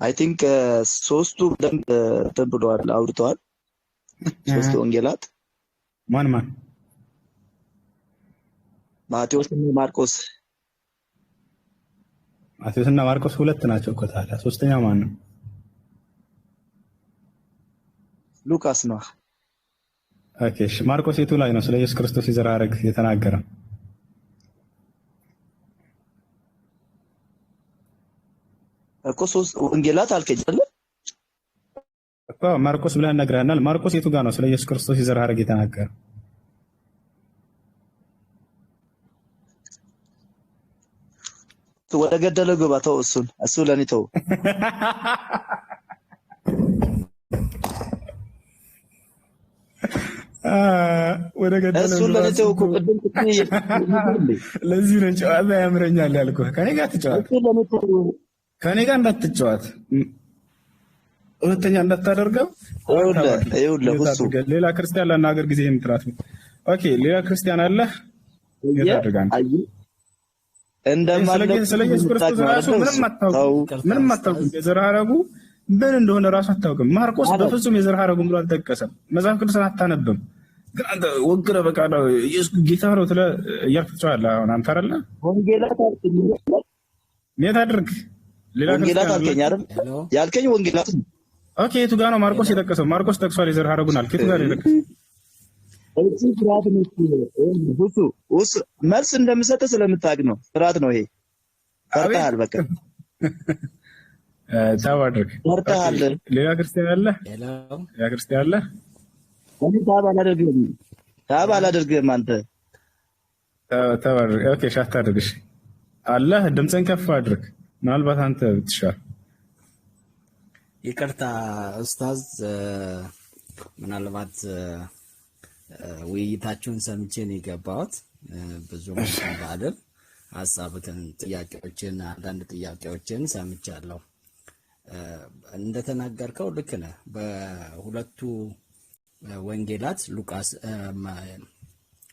አይ ቲንክ ሶስቱ በደንብ ተብሏል አውርተዋል። ሶስቱ ወንጌላት ማን ማቴዎስ እና ማርቆስ። ማቴዎስና ማርቆስ ሁለት ናቸው እኮ። ታዲያ ሶስተኛው ማን ነው? ሉቃስ ነው። ኦኬ እሺ፣ ማርቆስ የቱ ላይ ነው ስለ ኢየሱስ ክርስቶስ የዘር ሐረግ የተናገረው? እኮ ሶስት ወንጌላት አልከኝ አይደል እኮ። ማርቆስ ብለህ ነግረህናል። ማርቆስ የቱ ጋር ነው ስለ ኢየሱስ ክርስቶስ የዘር ሐረግ የተናገረው? ወደ ገደለው ግባ። ተው እሱ ለኔ ተው። ወደ ገደለው እሱ ለኔ ተው እኮ ቅድም ለዚህ ነው ጨዋታ ያምረኛል ያልኩህ። ከኔ ጋር ትጫወት፣ ከኔ ጋር እንዳትጫወት፣ ሁለተኛ እንዳታደርገው። ሌላ ክርስቲያን ላናገር ጊዜ የምትራት ነው። ኦኬ ሌላ ክርስቲያን አለ የታደርጋን ስለ ኢየሱስ ክርስቶስ ራሱ ምንም አታውቅም። የዘር ሐረጉ ምን እንደሆነ ራሱ አታውቅም። ማርቆስ በፍጹም የዘር ሐረጉን ብሎ አልጠቀሰም። መጽሐፍ ቅዱስን አታነብም። ግን አንተ ወግረህ በቃ ነው ኢየሱስ ጌታ ነው እያልክ ትጫወታለህ። አሁን አንተ አይደለ ወንጌላት አልከኝ የት አድርግ ሌላ ወንጌላት አልከኝ አይደል ያልከኝ ወንጌላት። ኦኬ የቱ ጋር ነው ማርቆስ የጠቀሰው? ማርቆስ ጠቅሷል የዘር ሐረጉን አልክ። የቱ ጋር ነው የጠቀሰው? መልስ እንደምሰጥ ስለምታውቅ ነው። ስርዓት ነው ይሄ። ፈርተሃል። በቃ ታዋድርግ ፈርተሃል። ሌላ ክርስቲያን አለ? ሌላ ክርስቲያን አለ? ታብ አላደርግም አንተ ታዋድርግ። ኦኬ ሻት አድርግ። እሺ አለ። ድምፅን ከፍ አድርግ። ምናልባት አንተ ብትሻል። ይቅርታ ኡስታዝ፣ ምናልባት ውይይታችሁን ሰምቼ ነው የገባሁት። ብዙ ባልም ሀሳብትን ጥያቄዎችን አንዳንድ ጥያቄዎችን ሰምቻለሁ። እንደተናገርከው ልክ ነህ። በሁለቱ ወንጌላት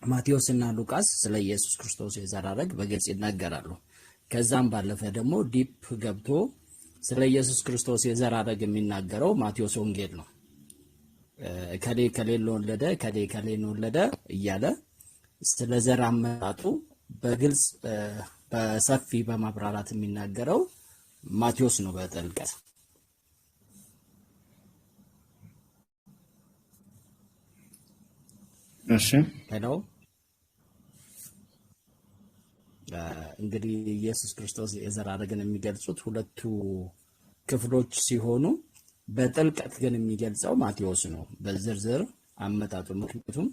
ማቴዎስ እና ሉቃስ ስለ ኢየሱስ ክርስቶስ የዘር ሐረግ በግልጽ ይናገራሉ። ከዛም ባለፈ ደግሞ ዲፕ ገብቶ ስለ ኢየሱስ ክርስቶስ የዘር ሐረግ የሚናገረው ማቴዎስ ወንጌል ነው። ከሌ ከሌን ወለደ ከሌ ከሌን ወለደ እያለ ስለ ዘር አመጣጡ በግልጽ በሰፊ በማብራራት የሚናገረው ማቴዎስ ነው በጥልቀት። እሺ ሄሎ፣ እንግዲህ ኢየሱስ ክርስቶስ የዘር ሐረግን የሚገልጹት ሁለቱ ክፍሎች ሲሆኑ በጥልቀት ግን የሚገልጸው ማቴዎስ ነው በዝርዝር አመጣጡ። ምክንያቱም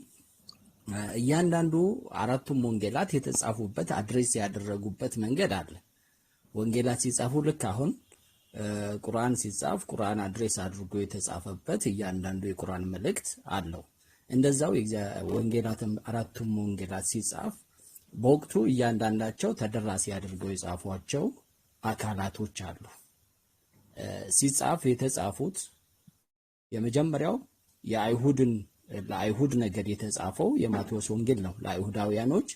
እያንዳንዱ አራቱም ወንጌላት የተጻፉበት አድሬስ ያደረጉበት መንገድ አለ። ወንጌላት ሲጻፉ ልክ አሁን ቁርአን ሲጻፍ ቁርአን አድሬስ አድርጎ የተጻፈበት እያንዳንዱ የቁርአን መልእክት አለው። እንደዛው ወንጌላትም አራቱም ወንጌላት ሲጻፍ በወቅቱ እያንዳንዳቸው ተደራሲ አድርገው የጻፏቸው አካላቶች አሉ። ሲጻፍ የተጻፉት የመጀመሪያው ለአይሁድ ነገድ የተጻፈው የማቴዎስ ወንጌል ነው። ለአይሁዳውያኖች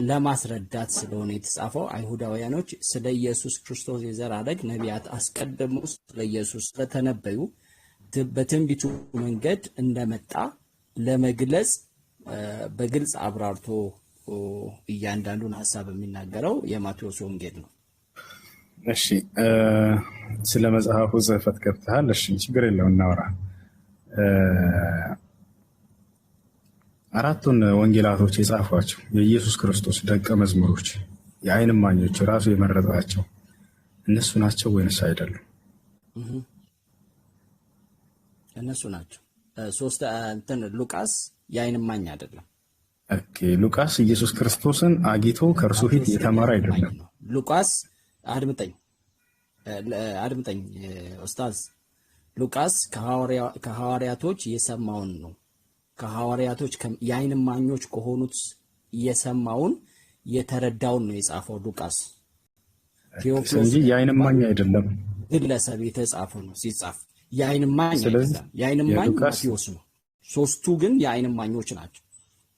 ለማስረዳት ስለሆነ የተጻፈው አይሁዳውያኖች ስለ ኢየሱስ ክርስቶስ የዘር ሐረግ ነቢያት አስቀድመው ስለ ኢየሱስ ስለተነበዩ በትንቢቱ መንገድ እንደመጣ ለመግለጽ በግልጽ አብራርቶ እያንዳንዱን ሐሳብ የሚናገረው የማቴዎስ ወንጌል ነው። እሺ ስለ መጽሐፉ ጽሕፈት ገብተሃል። እሺ ችግር የለውም እናወራ። አራቱን ወንጌላቶች የጻፏቸው የኢየሱስ ክርስቶስ ደቀ መዝሙሮች የዓይን እማኞች ራሱ የመረጣቸው እነሱ ናቸው ወይንስ አይደሉም? እነሱ ናቸው። ሉቃስ የዓይን እማኝ አይደለም። ኦኬ ሉቃስ ኢየሱስ ክርስቶስን አግኝቶ ከእርሱ ፊት የተማረ አይደለም። ሉቃስ አድምጠኝ ኡስታዝ፣ ሉቃስ ከሐዋርያቶች የሰማውን ነው። ከሐዋርያቶች የዓይን እማኞች ከሆኑት የሰማውን የተረዳውን ነው የጻፈው ሉቃስ። ቴዎፍሎስ እንጂ የዓይን እማኝ አይደለም። ግለሰብ የተጻፈው ነው ሲጻፍ የዓይን እማኝ አይደለም። የዓይን እማኝ ማቴዎስ ነው። ሶስቱ ግን የዓይን እማኞች ናቸው።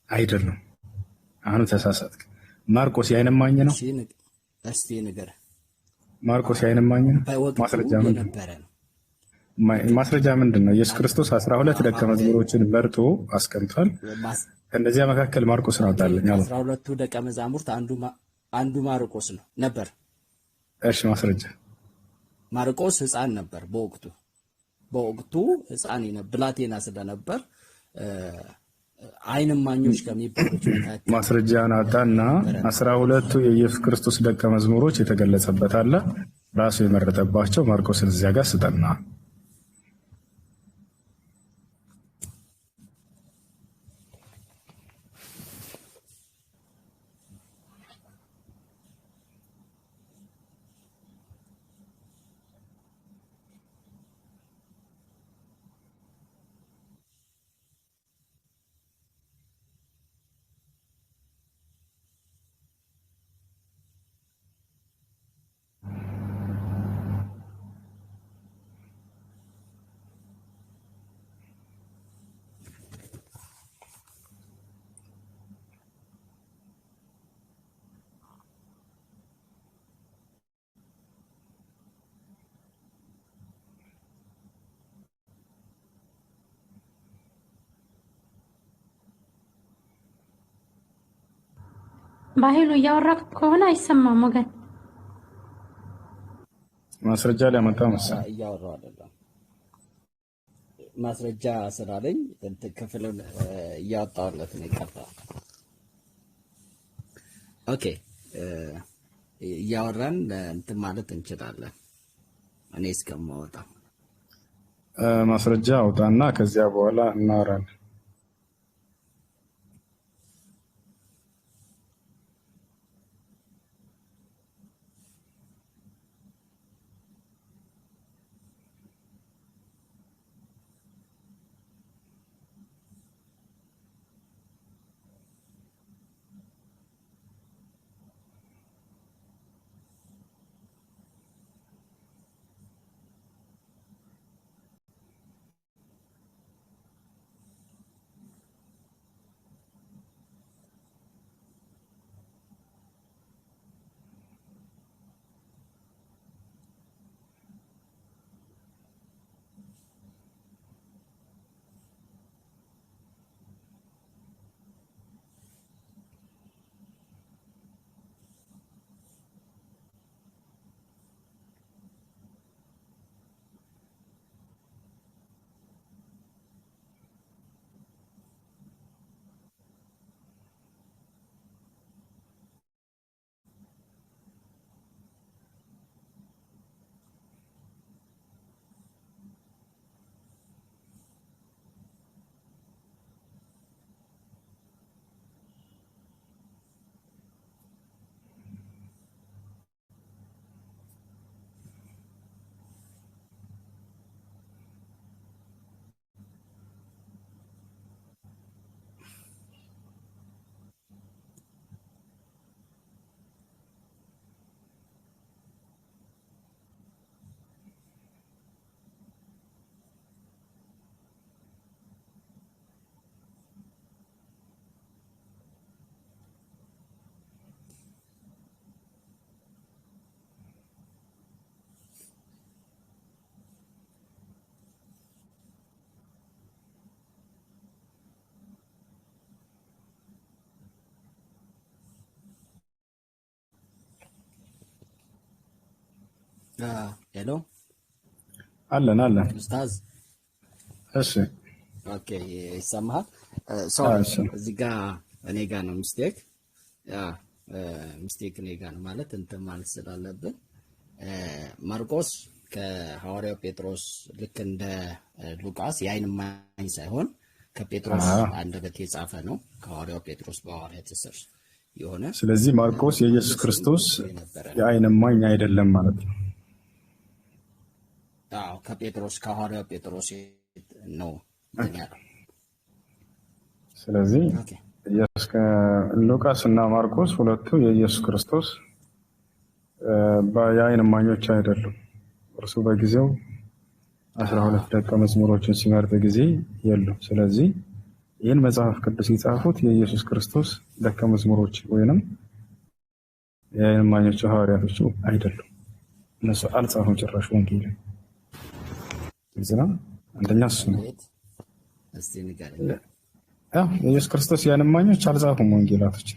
አይደለም። አሁን ተሳሳትክ። ማርቆስ የዓይን እማኝ ነው። እስቲ ንገረኝ። ማርቆስ የዓይን እማኝ ነው። ማስረጃ ምንድን ነው? ኢየሱስ ክርስቶስ 12 ደቀ መዝሙሮችን መርጦ አስቀምጧል። ከእነዚያ መካከል ማርቆስን አወጣልኝ አለ። 12ቱ ደቀ መዛሙርት አንዱ ማርቆስ ነው ነበር። እሺ ማስረጃ። ማርቆስ ሕፃን ነበር በወቅቱ ሕፃን ብላቴና ስለነበር ዓይን እማኞች ከሚባሉት መካከል ማስረጃን አጣና 12ቱ የኢየሱስ ክርስቶስ ደቀ መዝሙሮች የተገለጸበት አለ። ራሱ የመረጠባቸው ማርቆስን እዚያ ጋር ስጠና። በኃይሉ እያወራክ ከሆነ አይሰማም ወገን። ማስረጃ ሊያመጣ መሰለኝ። እያወራሁ አይደለም። ማስረጃ ስላለኝ ክፍሉን እያወጣሁለት ነው የቀረው። ኦኬ እያወራን እንትን ማለት እንችላለን። እኔ እስከማወጣ ማስረጃ አውጣና ከዚያ በኋላ እናወራለን። ሄሎ አለን ኡስታዝ። እሺ ኦኬ ይሰማሃል? እዚህ ጋር እኔ ጋር ነው ሚስቴክ እኔ ጋር ነው ማለት እንትን ማለት ስላለብን ማርቆስ ከሐዋርያው ጴጥሮስ ልክ እንደ ሉቃስ የዓይን እማኝ ሳይሆን ከጴጥሮስ አንደበት የጻፈ ነው። ከሐዋርያው ጴጥሮስ በሐዋርያት ስር የሆነ ስለዚህ ማርቆስ የኢየሱስ ክርስቶስ የዓይን እማኝ አይደለም ማለት ነው። ከሐዋርያው ጴጥሮስ ነው ያለው። ስለዚህ ሉቃስ እና ማርቆስ ሁለቱ የኢየሱስ ክርስቶስ የዓይን እማኞች አይደሉም። እርሱ በጊዜው 12 ደቀ መዝሙሮችን ሲመርጥ ጊዜ የሉም። ስለዚህ ይህን መጽሐፍ ቅዱስ የጻፉት የኢየሱስ ክርስቶስ ደቀ መዝሙሮች ወይንም የዓይን እማኞች ሐዋርያቶቹ አይደሉም። እነሱ አልጻፉም ጭራሽ ወንጌል ነው። አንደኛ እሱ ነው። እስቲ ንገረኝ። ኢየሱስ ክርስቶስ ያንማኞች አልጻፉም ወንጌላቶች።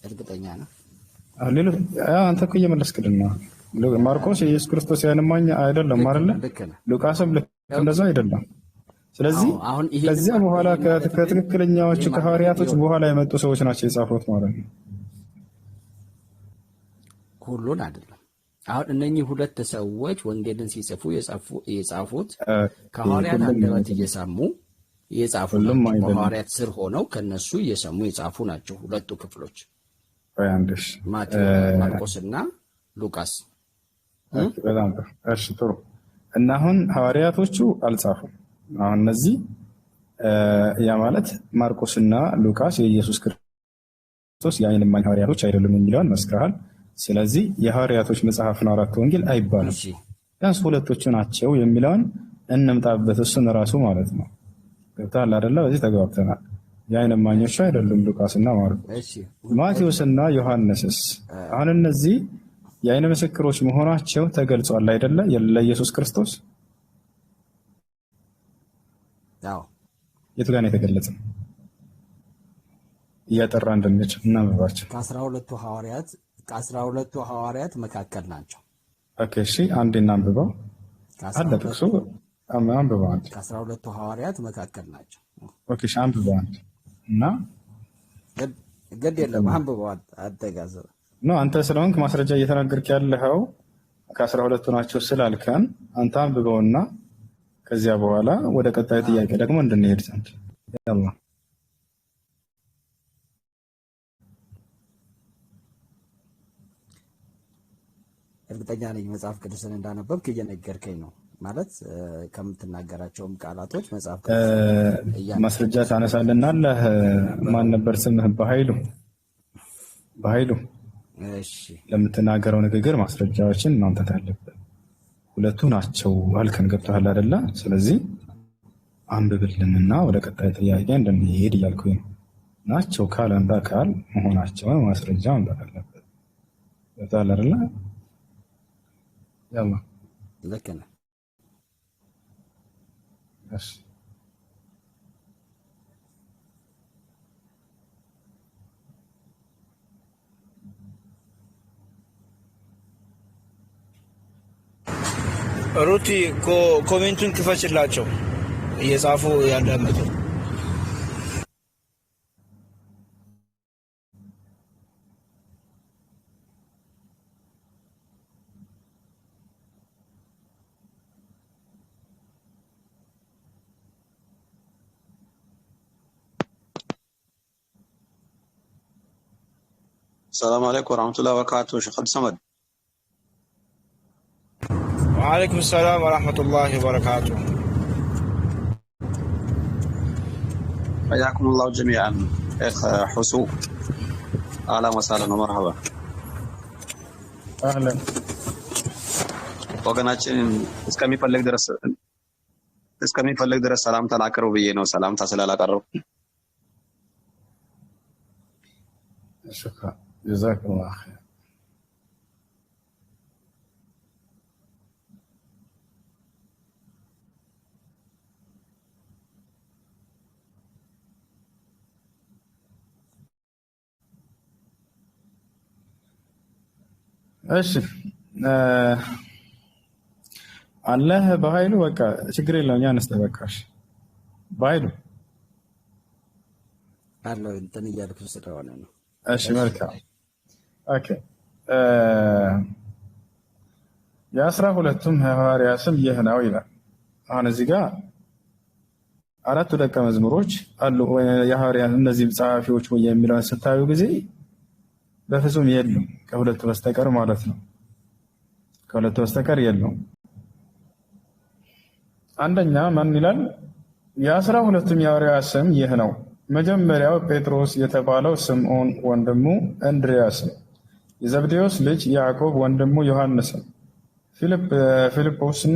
እርግጠኛ ነው? አንተ እኮ እየመለስክልን ነው። ማርቆስ የኢየሱስ ክርስቶስ ያንማኝ አይደለም አይደለ? ሉቃስም ልክ እንደዛ አይደለም። ስለዚህ ከዚያ በኋላ ከትክክለኛዎቹ ከሐዋርያቶች በኋላ የመጡ ሰዎች ናቸው የጻፉት ማለት ነው። ሁሉን አይደለም። አሁን እነኚህ ሁለት ሰዎች ወንጌልን ሲጽፉ የጻፉት ከሐዋርያት አንደበት እየሰሙ የጻፉ በሐዋርያት ስር ሆነው ከነሱ እየሰሙ የጻፉ ናቸው ሁለቱ ክፍሎች ማርቆስና ሉቃስ። በጣም ጥሩ። እና አሁን ሐዋርያቶቹ አልጻፉም። አሁን እነዚህ ያ ማለት ማርቆስና ሉቃስ የኢየሱስ ክርስቶስ የዓይን እማኝ ሐዋርያቶች አይደሉም የሚለውን መስክረሃል። ስለዚህ የሐዋርያቶች መጽሐፍ ነው አራት ወንጌል አይባልም። ቢያንስ ሁለቶቹ ናቸው የሚለውን እንምጣበት። እሱን ራሱ ማለት ነው። ገብቶሃል አይደለ? በዚህ ተግባብተናል። የዓይን እማኞቹ አይደሉም ሉቃስና ማርቆስ። ማቴዎስና ዮሐንስስ አሁን እነዚህ የዓይን ምስክሮች መሆናቸው ተገልጿል አይደለ? ለኢየሱስ ክርስቶስ የቱ ጋር ነው የተገለጸው? እያጠራ እንድንችል እናንብባቸው። ከ12ቱ ሐዋርያት መካከል ናቸው። ኦኬ እሺ፣ አንዴ እናንብበው። አለ ጥቅሱ አንብበው። አንዴ ከ12ቱ ሐዋርያት መካከል ናቸው። ኦኬ እሺ፣ አንብበው አንዴ እና ግድ የለም አንብበው። አትጋዘብ ነው አንተ ስለሆንክ ማስረጃ እየተናገርክ ያለኸው ከ12ቱ ናቸው ስላልከን አንተ አንብበውና ከዚያ በኋላ ወደ ቀጣዩ ጥያቄ ደግሞ እንድንሄድ ዘንድ ያላ እርግጠኛ ነኝ መጽሐፍ ቅዱስን እንዳነበብክ እየነገርከኝ ነው። ማለት ከምትናገራቸውም ቃላቶች መጽሐፍ ቅዱስ ማስረጃ ታነሳልናለህ። ማን ነበር ስምህ? በኃይሉ። እሺ፣ ለምትናገረው ንግግር ማስረጃዎችን ማምጣት አለብህ። ሁለቱ ናቸው አልከን፣ ገብቶሃል አይደለ? ስለዚህ አንብብልንና ወደ ቀጣይ ጥያቄ እንደምንሄድ እያልኩኝ ነው። ናቸው ካለ በቃል መሆናቸውን ማስረጃ ማምጣት አለበት። ገብቶሃል አይደለ? ያላ ልክ ነህ። እሺ ሩቲ ኮሜንቱን ክፈችላቸው እየጻፉ ያዳመጡ። السلام عليكم ورحمة الله وبركاته. شيخ عبد الصمد. وعليكم السلام ورحمة الله وبركاته. حياكم الله جميعا. شيخ حسو، أهلا وسهلا ومرحبا. أهلا. ወገናችን እስከሚፈልግ ድረስ ሰላምታን አቅርቡ ብዬ ነው። ሰላምታ ስላላቀረቡ شكرا جزاك الله خير. እሺ አለህ በኃይሉ በቃ ችግር የለውም። ያነስተ በቃሽ በኃይሉ አለው እንትን እያልኩ ስለሆነ ነው። እሺ መልካም ኦኬ። የ12ቱም ሐዋርያት ስም ይህ ነው ይላል። አሁን እዚህ ጋር አራቱ ደቀ መዝሙሮች አሉ የሐዋርያት እነዚህም ጸሐፊዎች ወይ የሚለውን ስታዩ ጊዜ በፍጹም የሉም ከሁለቱ በስተቀር ማለት ነው። ከሁለቱ በስተቀር የሉም። አንደኛ ማን ይላል? የ12ቱም የሐዋርያት ስም ይህ ነው። መጀመሪያው ጴጥሮስ የተባለው ስምዖን ወንድሙ እንድርያስም፣ የዘብዴዎስ ልጅ ያዕቆብ ወንድሙ ዮሐንስም፣ ፊልጶስም፣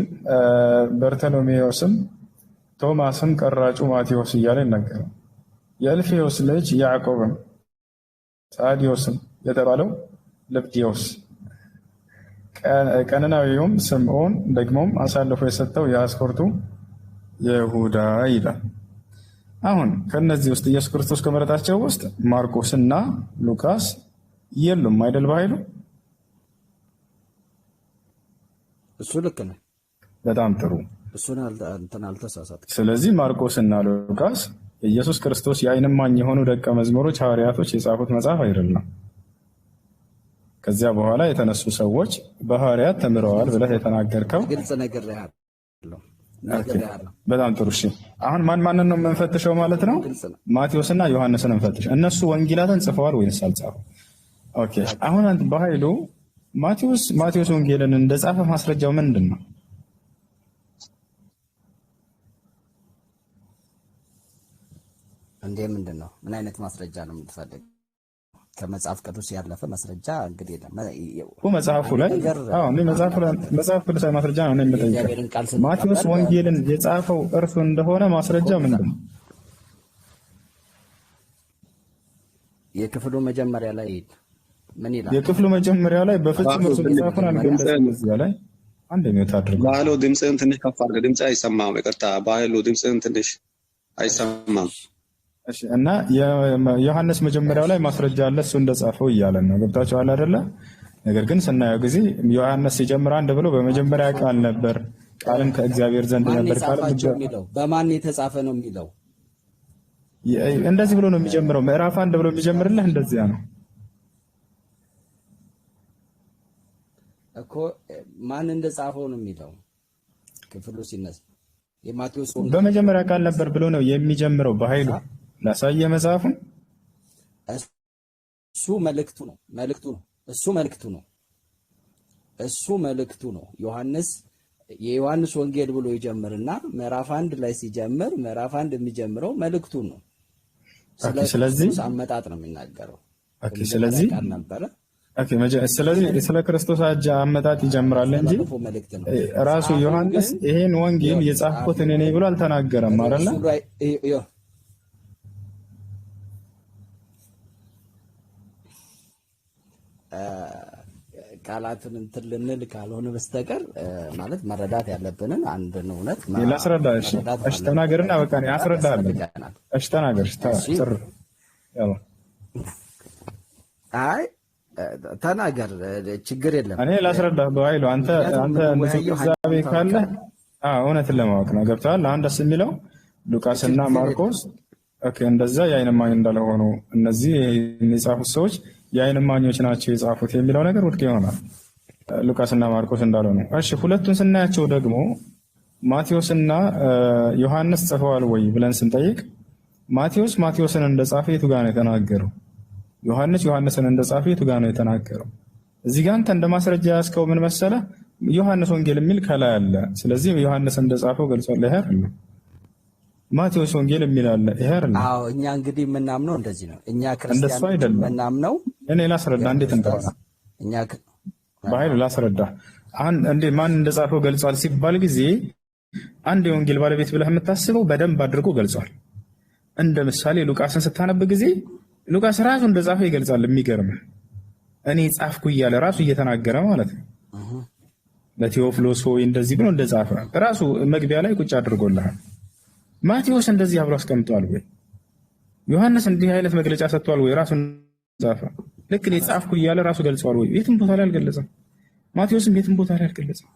በርተሎሜዎስም፣ ቶማስም፣ ቀራጩ ማቴዎስ እያለ ይናገራል። የእልፌዎስ ልጅ ያዕቆብም፣ ታዲዮስም የተባለው ለብዲዮስ ቀነናዊውም ስምዖን ደግሞም አሳልፎ የሰጠው የአስቆርቱ ይሁዳ ይላል። አሁን ከነዚህ ውስጥ ኢየሱስ ክርስቶስ ከመረጣቸው ውስጥ ማርቆስና ሉቃስ የሉም አይደል? በኃይሉ እሱ ልክ ነው። በጣም ጥሩ። እሱን እንትን አልተሳሳትም። ስለዚህ ማርቆስና ሉቃስ ኢየሱስ ክርስቶስ የዓይን እማኝ የሆኑ ደቀ መዝሙሮች ሐዋርያቶች የጻፉት መጽሐፍ አይደለም። ከዚያ በኋላ የተነሱ ሰዎች በሐዋርያት ተምረዋል ብለህ የተናገርከው ግልጽ ነገር ያለው። በጣም ጥሩ። እሺ አሁን ማንን ነው የምንፈትሸው ማለት ነው? ማቴዎስና ዮሐንስን እንፈትሽ። እነሱ ወንጌላትን ጽፈዋል ወይስ አልጻፉም? ኦኬ አሁን አንተ በኃይሉ ማቴዎስ ወንጌልን እንደጻፈ ማስረጃው ምንድን ነው? እንዴ ምንድን ነው? ምን አይነት ማስረጃ ነው የምትፈልግ? ከመጽሐፍ ቅዱስ ያለፈ ማስረጃ እንግዲህ መጽሐፉ ላይ መጽሐፍ ቅዱሳዊ ማስረጃ ነው የምጠይቀው። ማቴዎስ ወንጌልን የጻፈው እርሱ እንደሆነ ማስረጃ ምንድን ነው? የክፍሉ መጀመሪያ ላይ ምን ይላል? የክፍሉ መጀመሪያ ላይ በፍጹም እርሱ የጻፈውን አልገለጸም። እዚያ ላይ አንድ ሚዩት አድርጉ። ባህሉ ድምፅህን ትንሽ ከፍ አድርገህ። ድምፅህ አይሰማም። ይቅርታ ባህሉ ድምፅህን ትንሽ አይሰማም። እሺ እና የዮሐንስ መጀመሪያው ላይ ማስረጃ አለ እሱ እንደጻፈው እያለን ነው። ገብታችኋል አይደለ? ነገር ግን ስናየው ጊዜ ዮሐንስ ሲጀምር አንድ ብሎ በመጀመሪያ ቃል ነበር፣ ቃልም ከእግዚአብሔር ዘንድ ነበር። በማን የተጻፈ ነው የሚለው እንደዚህ ብሎ ነው የሚጀምረው። ምዕራፍ 1 ብሎ የሚጀምርልህ እንደዚያ ነው እኮ። ማን እንደጻፈው ነው የሚለው ክፍሉ ሲነሳ የማቴዎስ በመጀመሪያ ቃል ነበር ብሎ ነው የሚጀምረው። በኃይሉ ላሳየ መጽሐፉን። እሱ መልእክቱ ነው። የዮሐንስ ወንጌል ብሎ ይጀምርና ምዕራፍ 1 ላይ ሲጀምር ምዕራፍ 1 የሚጀምረው መልእክቱ ነው። ስለዚህ አመጣጥ ነው የሚናገረው። ስለዚህ ስለ ክርስቶስ አመጣጥ ይጀምራል እንጂ ራሱ ዮሐንስ ይሄን ወንጌል የጻፍኩት እኔ ነኝ ብሎ አልተናገረም አይደለ? ቃላትን እንትን ልንል ካልሆነ በስተቀር ማለት መረዳት ያለብንን አንድን እውነት ላስረዳ። እሺ ተናገርና በቃ እኔ አስረዳለሁ። እሺ ተናገር። ተናገር፣ ችግር የለም። እኔ ላስረዳ በኃይሉ። አንተ ንጹህ ካለ እውነትን ለማወቅ ነው። ገብቶሃል? አሁን ደስ የሚለው ሉቃስና ማርቆስ እንደዛ የዓይን እማኝ እንዳልሆኑ እነዚህ የጻፉት ሰዎች የዓይን እማኞች ናቸው የጻፉት የሚለው ነገር ውድቅ ይሆናል። ሉቃስና ማርቆስ እንዳልሆኑ። እሺ ሁለቱን ስናያቸው ደግሞ ማቴዎስና ዮሐንስ ጽፈዋል ወይ ብለን ስንጠይቅ ማቴዎስን እንደጻፈ የቱ ጋር ነው የተናገረው? ዮሐንስን እንደጻፈ የቱ ጋር ነው የተናገረው? እዚህ ጋር አንተ እንደማስረጃ ያስከው ምን መሰለ? ዮሐንስ ወንጌል የሚል ከላይ አለ። ስለዚህ ዮሐንስ እንደጻፈው ገልጿል። ይሄ አይደል? ማቴዎስ ወንጌል የሚል አለ። ይሄ አይደል? አዎ፣ እኛ እንግዲህ የምናምነው እንደዚህ ነው። እኛ ክርስቲያኖች የምናምነው እኔ ላስረዳ እንዴት እንደሆነ በኃይሉ ላስረዳ። እንዴ ማን እንደጻፈው ገልጿል ሲባል ጊዜ አንድ የወንጌል ባለቤት ብለህ የምታስበው በደንብ አድርጎ ገልጿል። እንደ ምሳሌ ሉቃስን ስታነብ ጊዜ ሉቃስ ራሱ እንደጻፈው ይገልጻል። የሚገርም እኔ ጻፍኩ እያለ ራሱ እየተናገረ ማለት ነው። ለቴዎፍሎስ ሆይ እንደዚህ ብሎ እንደጻፈ ራሱ መግቢያ ላይ ቁጭ አድርጎልሃል። ማቴዎስ እንደዚህ አብሮ አስቀምጧል ወይ? ዮሐንስ እንዲህ አይነት መግለጫ ሰጥቷል ወይ? ራሱ ጻፈ። ልክ እኔ ጻፍኩ እያለ ራሱ ገልጿል ወይ? የትም ቦታ ላይ አልገለጸም። ማቴዎስም የትም ቦታ ላይ አልገለጸም።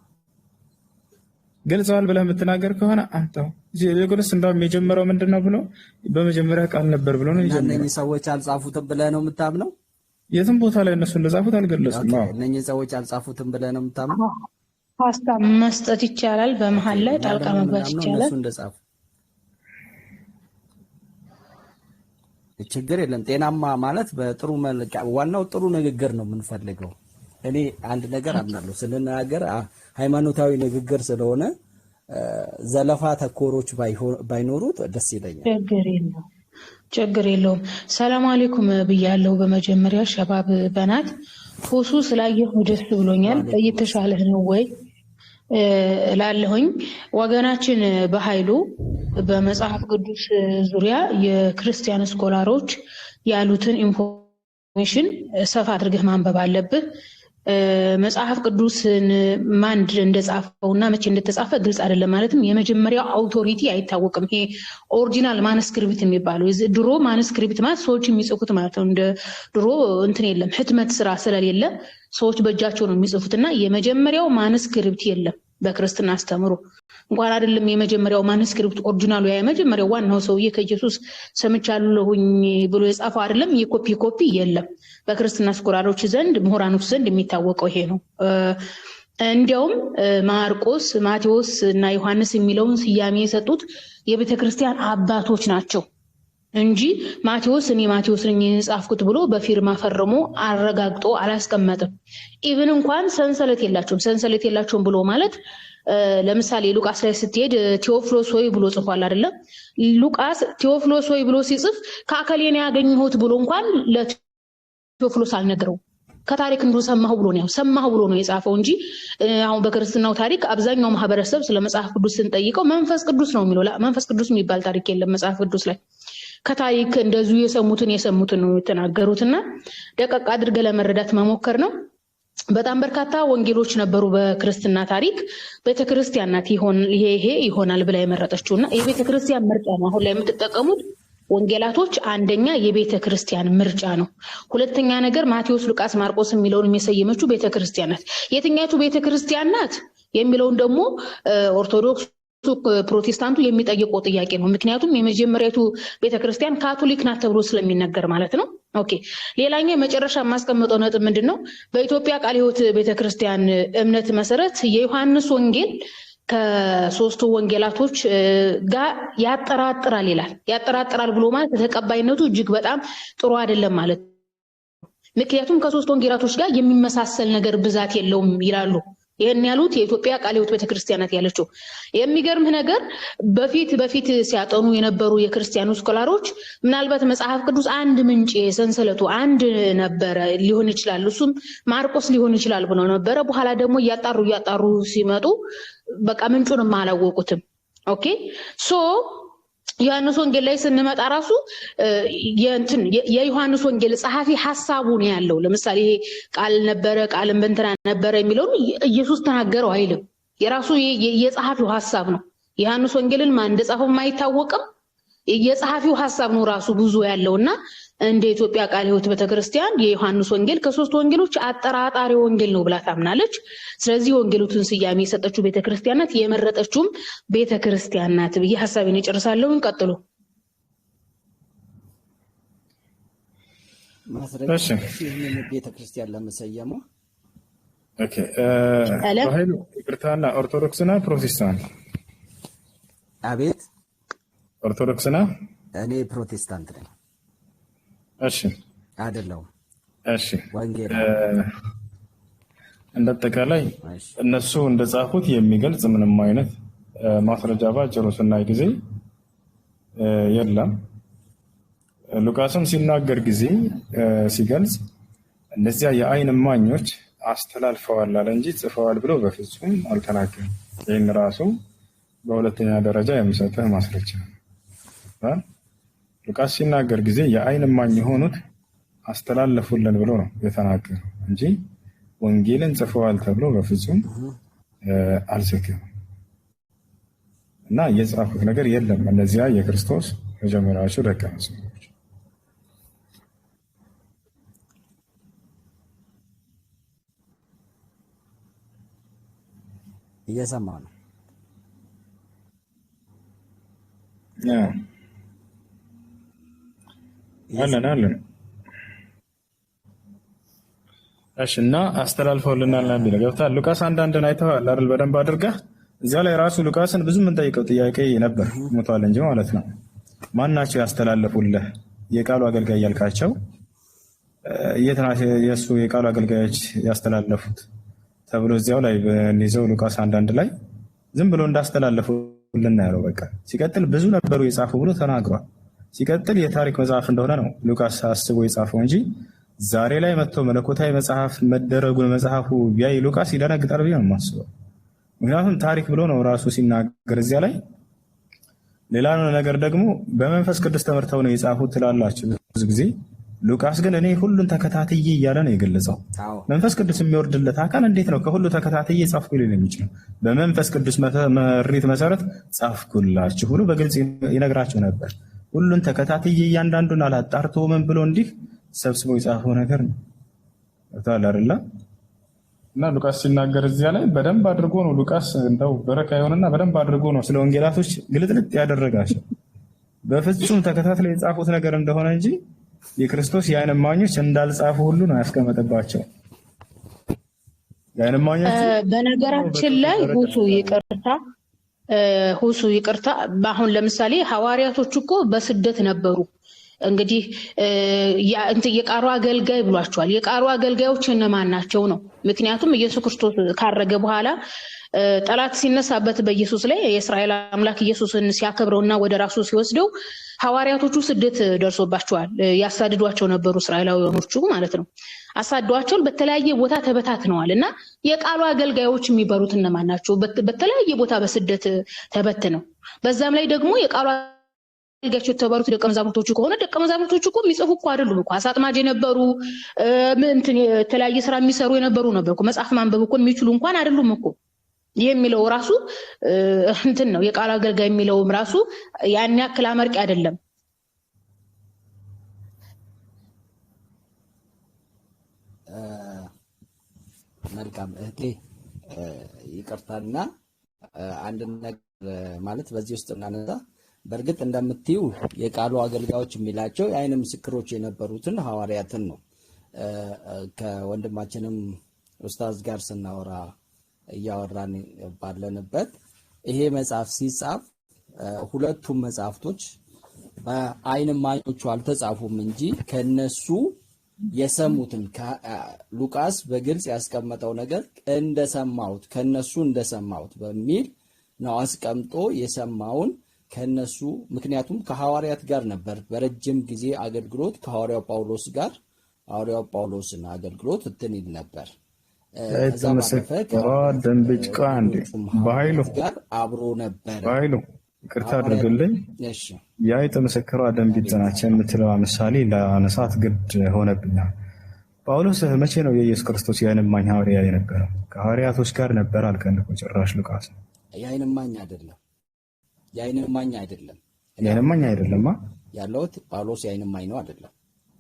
ገልጸዋል ብለህ የምትናገር ከሆነ አንተው የጎልስ እንዳውም የጀመረው ምንድነው ብሎ በመጀመሪያ ቃል ነበር ብሎ ነው የጀመረው። እነኚህ ሰዎች አልጻፉትም ብለህ ነው የምታምነው? የትም ቦታ ላይ እነሱ እንደጻፉት አልገለጹም። እነኚህ ሰዎች አልጻፉትም ብለህ ነው የምታምነው? ሀሳብ መስጠት ይቻላል። በመሀል ላይ ጣልቃ መግባት ይቻላል። እንደጻፉ ችግር የለም። ጤናማ ማለት በጥሩ ዋናው ጥሩ ንግግር ነው የምንፈልገው። እኔ አንድ ነገር አምናለሁ ስንናገር ሃይማኖታዊ ንግግር ስለሆነ ዘለፋ ተኮሮች ባይኖሩት ደስ ይለኛል። ችግር የለውም። ሰላም አለይኩም ብያለሁ። በመጀመሪያ ሸባብ በናት ፎሱ ስላየሁ ደስ ብሎኛል። እየተሻለህ ነው ወይ ላለሁኝ ወገናችን በኃይሉ በመጽሐፍ ቅዱስ ዙሪያ የክርስቲያን ስኮላሮች ያሉትን ኢንፎርሜሽን ሰፋ አድርገህ ማንበብ አለብህ። መጽሐፍ ቅዱስን ማን እንደጻፈውና መቼ እንደተጻፈ ግልጽ አይደለም። ማለትም የመጀመሪያው አውቶሪቲ አይታወቅም። ይሄ ኦሪጂናል ማኑስክሪፕት የሚባለው ድሮ ማኑስክሪፕት ማለት ሰዎች የሚጽፉት ማለት ነው። እንደ ድሮ እንትን የለም፣ ህትመት ስራ ስለሌለ ሰዎች በእጃቸው ነው የሚጽፉትና የመጀመሪያው ማኑስክሪፕት የለም በክርስትና አስተምሮ። እንኳን አይደለም የመጀመሪያው ማኑስክሪፕት ኦሪጂናሉ የመጀመሪያው ዋናው ሰውዬ ከኢየሱስ ሰምቻለሁኝ ብሎ የጻፈው አይደለም። የኮፒ የለም በክርስትና ስኮላሮች ዘንድ ምሁራኖች ዘንድ የሚታወቀው ይሄ ነው። እንዲያውም ማርቆስ፣ ማቴዎስ እና ዮሐንስ የሚለውን ስያሜ የሰጡት የቤተክርስቲያን አባቶች ናቸው እንጂ ማቴዎስ እኔ ማቴዎስ ነኝ የጻፍኩት ብሎ በፊርማ ፈርሞ አረጋግጦ አላስቀመጥም። ኢቭን እንኳን ሰንሰለት የላቸውም ብሎ ማለት ለምሳሌ ሉቃስ ላይ ስትሄድ ቴዎፍሎስ ሆይ ብሎ ጽፏል አይደለም። ሉቃስ ቴዎፍሎስ ሆይ ብሎ ሲጽፍ ከአከሌን ያገኘሁት ብሎ እንኳን ለቴዎፍሎስ አልነገረው። ከታሪክ እንዱ ሰማሁ ብሎ ነው የጻፈው እንጂ አሁን በክርስትናው ታሪክ አብዛኛው ማህበረሰብ ስለ መጽሐፍ ቅዱስ ስንጠይቀው መንፈስ ቅዱስ ነው የሚለው። መንፈስ ቅዱስ የሚባል ታሪክ የለም መጽሐፍ ቅዱስ ላይ። ከታሪክ እንደዚሁ የሰሙትን ነው የተናገሩትና ደቀቅ አድርገህ ለመረዳት መሞከር ነው። በጣም በርካታ ወንጌሎች ነበሩ በክርስትና ታሪክ። ቤተክርስቲያን ናት ይሄ ይሆናል ብላ የመረጠችውና የቤተክርስቲያን ምርጫ ነው አሁን ላይ የምትጠቀሙት ወንጌላቶች። አንደኛ የቤተክርስቲያን ምርጫ ነው። ሁለተኛ ነገር ማቴዎስ፣ ሉቃስ፣ ማርቆስ የሚለውን የሚሰየመችው ቤተክርስቲያን ናት። የትኛቱ ቤተክርስቲያን ናት የሚለውን ደግሞ ኦርቶዶክስ ፕሮቴስታንቱ የሚጠይቀው ጥያቄ ነው። ምክንያቱም የመጀመሪያቱ ቤተክርስቲያን ካቶሊክ ናት ተብሎ ስለሚነገር ማለት ነው። ኦኬ፣ ሌላኛው የመጨረሻ የማስቀምጠው ነጥብ ምንድነው? በኢትዮጵያ ቃለ ሕይወት ቤተክርስቲያን እምነት መሰረት የዮሐንስ ወንጌል ከሶስቱ ወንጌላቶች ጋር ያጠራጥራል ይላል። ያጠራጥራል ብሎ ማለት ተቀባይነቱ እጅግ በጣም ጥሩ አይደለም ማለት። ምክንያቱም ከሶስቱ ወንጌላቶች ጋር የሚመሳሰል ነገር ብዛት የለውም ይላሉ። ይሄን ያሉት የኢትዮጵያ ቃለ ሕይወት ቤተክርስቲያናት ያለችው። የሚገርምህ ነገር በፊት ሲያጠኑ የነበሩ የክርስቲያኑ ስኮላሮች ምናልባት መጽሐፍ ቅዱስ አንድ ምንጭ ሰንሰለቱ አንድ ነበረ ሊሆን ይችላል፣ እሱም ማርቆስ ሊሆን ይችላል ብለው ነበረ። በኋላ ደግሞ እያጣሩ ሲመጡ በቃ ምንጩንም አላወቁትም። ኦኬ ሶ ዮሐንስ ወንጌል ላይ ስንመጣ ራሱ የዮሐንስ ወንጌል ጸሐፊ ሐሳቡ ነው ያለው። ለምሳሌ ይሄ ቃል ነበረ፣ ቃልም በእንትና ነበረ የሚለውን ኢየሱስ ተናገረው አይልም። የራሱ የጸሐፊው ሐሳብ ነው። ዮሐንስ ወንጌልን ማን እንደጻፈው አይታወቅም። የጸሐፊው ሐሳብ ነው ራሱ ብዙ ያለውና እንደ ኢትዮጵያ ቃለ ሕይወት ቤተክርስቲያን የዮሐንስ ወንጌል ከሶስት ወንጌሎች አጠራጣሪ ወንጌል ነው ብላ ታምናለች። ስለዚህ ወንጌሉትን ስያሜ የሰጠችው ቤተክርስቲያን ናት፣ የመረጠችውም ቤተክርስቲያን ናት ብዬ ሐሳቤን እጨርሳለሁ። እንቀጥሉ። ማስረጃ ቤተክርስቲያን ለመሰየሙ ኦኬ ባህሉ ይቅርታና ኦርቶዶክስና ፕሮቴስታንት። አቤት ኦርቶዶክስና እኔ ፕሮቴስታንት ነኝ። እሺ አይደለም። እሺ ወንጌል እንደተቀላይ እነሱ እንደጻፉት የሚገልጽ ምንም አይነት ማስረጃ ባጭሩ ስናይ ጊዜ የለም። ሉቃስም ሲናገር ጊዜ ሲገልጽ እነዚያ የዓይን እማኞች አስተላልፈዋል አለ እንጂ ጽፈዋል ብሎ በፍጹም አልተናገረም። ይህን ራሱ በሁለተኛ ደረጃ የሚሰጥህ ማስረጃ ነው። ሉቃስ ሲናገር ጊዜ የዓይን እማኝ የሆኑት አስተላለፉልን ብሎ ነው የተናገረው እንጂ ወንጌልን ጽፈዋል ተብሎ በፍጹም አልዘገበም። እና የጻፉት ነገር የለም እነዚያ የክርስቶስ መጀመሪያዎቹ ደቀ መዛሙርቶች። እየሰማሁ ነው። አለን እሺ። እና አስተላልፈውልናል እንዴ ገብታ ሉቃስ አንዳንድን አይተዋል አይደል? በደንብ አድርገህ እዚያ ላይ ራሱ ሉቃስን ብዙ የምንጠይቀው ጥያቄ ነበር፣ ሞቷል እንጂ ማለት ነው። ማናቸው ያስተላለፉልህ የቃሉ አገልጋይ ያልካቸው? የት ናቸው የእሱ የቃሉ አገልጋዮች ያስተላለፉት ተብሎ እዚያው ላይ በእንይዘው ሉቃስ አንዳንድ ላይ ዝም ብሎ እንዳስተላለፉልን ያለው በቃ። ሲቀጥል ብዙ ነበሩ የጻፉ ብሎ ተናግሯል። ሲቀጥል የታሪክ መጽሐፍ እንደሆነ ነው ሉቃስ አስቦ የጻፈው እንጂ ዛሬ ላይ መጥቶ መለኮታዊ መጽሐፍ መደረጉን መጽሐፉ ቢያይ ሉቃስ ይደነግጣል ብዬ ነው የማስበው። ምክንያቱም ታሪክ ብሎ ነው ራሱ ሲናገር እዚያ ላይ። ሌላ ነገር ደግሞ በመንፈስ ቅዱስ ተመርተው ነው የጻፉት ትላላችሁ ብዙ ጊዜ። ሉቃስ ግን እኔ ሁሉን ተከታትዬ እያለ ነው የገለጸው። መንፈስ ቅዱስ የሚወርድለት አካል እንዴት ነው ከሁሉ ተከታትዬ ጻፍኩልኝ የሚችለው? በመንፈስ ቅዱስ መሪት መሰረት ጻፍኩላችሁ ብሎ በግልጽ ይነግራችሁ ነበር። ሁሉን ተከታትዬ እያንዳንዱን አላጣርቶ ምን ብሎ እንዲህ ሰብስቦ የጻፈው ነገር ነው አይደለ? እና ሉቃስ ሲናገር እዚያ ላይ በደንብ አድርጎ ነው ሉቃስ እንደው በረካ የሆነና በደንብ አድርጎ ነው ስለ ወንጌላቶች ግልጥልጥ ያደረጋቸው። በፍጹም ተከታትለው የጻፉት ነገር እንደሆነ እንጂ የክርስቶስ የዓይን እማኞች እንዳልጻፉ ሁሉ ነው ያስቀመጠባቸው። የዓይን እማኞች በነገራችን ላይ ሁሱ ይቅርታ፣ አሁን ለምሳሌ ሐዋርያቶች እኮ በስደት ነበሩ። እንግዲህ የቃሉ አገልጋይ ብሏቸዋል። የቃሉ አገልጋዮች እነማን ናቸው ነው? ምክንያቱም ኢየሱስ ክርስቶስ ካረገ በኋላ ጠላት ሲነሳበት በኢየሱስ ላይ የእስራኤል አምላክ ኢየሱስን ሲያከብረውና ወደ ራሱ ሲወስደው ሐዋርያቶቹ ስደት ደርሶባቸዋል። ያሳድዷቸው ነበሩ፣ እስራኤላውያኖቹ ማለት ነው። አሳዷቸው በተለያየ ቦታ ተበታትነዋል። እና የቃሉ አገልጋዮች የሚባሉት እነማን ናቸው? በተለያየ ቦታ በስደት ተበትነው፣ በዛም ላይ ደግሞ የቃሉ አገልጋዮች የተባሉት ደቀ መዛሙርቶቹ ከሆነ ደቀ መዛሙርቶቹ እኮ የሚጽፉ እኮ አይደሉም እኮ፣ አሳጥማጅ የነበሩ የተለያየ ስራ የሚሰሩ የነበሩ ነበሩ። መጽሐፍ ማንበብ እኮ የሚችሉ እንኳን አይደሉም እኮ። የሚለው ራሱ እንትን ነው። የቃል አገልጋይ የሚለውም ራሱ ያን ያክል አመርቂ አይደለም። መልካም እህቴ ይቅርታና አንድ ነገር ማለት በዚህ ውስጥ እናነሳ። በእርግጥ እንደምትዩ የቃሉ አገልጋዮች የሚላቸው የዓይን ምስክሮች የነበሩትን ሐዋርያትን ነው። ከወንድማችንም ኡስታዝ ጋር ስናወራ እያወራን ባለንበት ይሄ መጽሐፍ ሲጻፍ ሁለቱም መጽሐፍቶች በዓይን እማኞቹ አልተጻፉም እንጂ ከነሱ የሰሙትን ሉቃስ በግልጽ ያስቀመጠው ነገር እንደሰማሁት ከነሱ እንደሰማሁት በሚል ነው አስቀምጦ የሰማውን ከነሱ። ምክንያቱም ከሐዋርያት ጋር ነበር በረጅም ጊዜ አገልግሎት ከሐዋርያው ጳውሎስ ጋር ሐዋርያው ጳውሎስን አገልግሎት እንትን ይል ነበር። የተመሰከረ ደንብጭ አንድ በኃይሉ ጋር አብሮ ነበር። በኃይሉ ይቅርታ አድርግልኝ። እሺ ያ የተመሰከረ ደንብጭ ናቸው የምትለው ምሳሌ ለአነሳት ግድ ሆነብኛል። ጳውሎስ መቼ ነው የኢየሱስ ክርስቶስ የዓይን እማኝ ሐዋርያ የነበረው? ከሐዋርያቶች ጋር ነበር አልከን እኮ ጭራሽ ሉቃስ የዓይን እማኝ አይደለም። የዓይን እማኝ አይደለም። የዓይን እማኝ አይደለማ ያለው ጳውሎስ የዓይን እማኝ ነው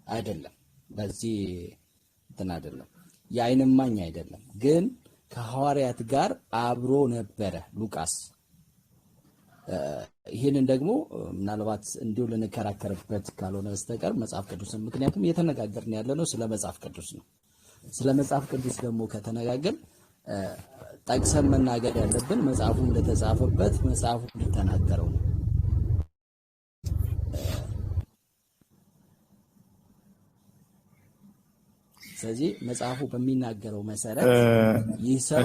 አይደለም። በዚህ እንትን አይደለም። የዓይን እማኝ አይደለም፣ ግን ከሐዋርያት ጋር አብሮ ነበረ ሉቃስ። ይህንን ደግሞ ምናልባት እንዲሁ ልንከራከርበት ካልሆነ በስተቀር መጽሐፍ ቅዱስን፣ ምክንያቱም እየተነጋገርን ያለነው ስለ መጽሐፍ ቅዱስ ነው። ስለ መጽሐፍ ቅዱስ ደግሞ ከተነጋገርን ጠቅሰን መናገር ያለብን መጽሐፉ እንደተጻፈበት መጽሐፉ እንደተናገረው ነው። ስለዚህ መጽሐፉ በሚናገረው መሰረት ይህ ሰው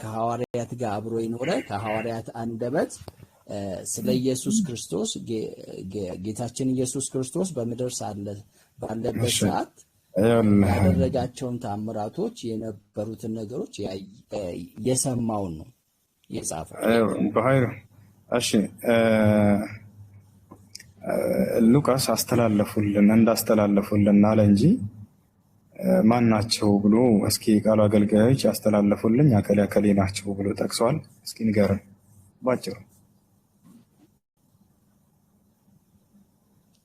ከሐዋርያት ጋር አብሮ ይኖረ ከሐዋርያት አንደበት ስለ ኢየሱስ ክርስቶስ ጌታችን ኢየሱስ ክርስቶስ በምድር ባለበት ሰዓት ያደረጋቸውን ተአምራቶች የነበሩትን ነገሮች የሰማውን ነው የጻፈው። በኃይሉ እሺ፣ ሉቃስ እንዳስተላለፉልን አለ እንጂ ማን ናቸው ብሎ እስኪ ቃሉ አገልጋዮች ያስተላለፉልኝ አከሌ ናቸው ብሎ ጠቅሷል? እስኪ ንገረን ባጭሩ።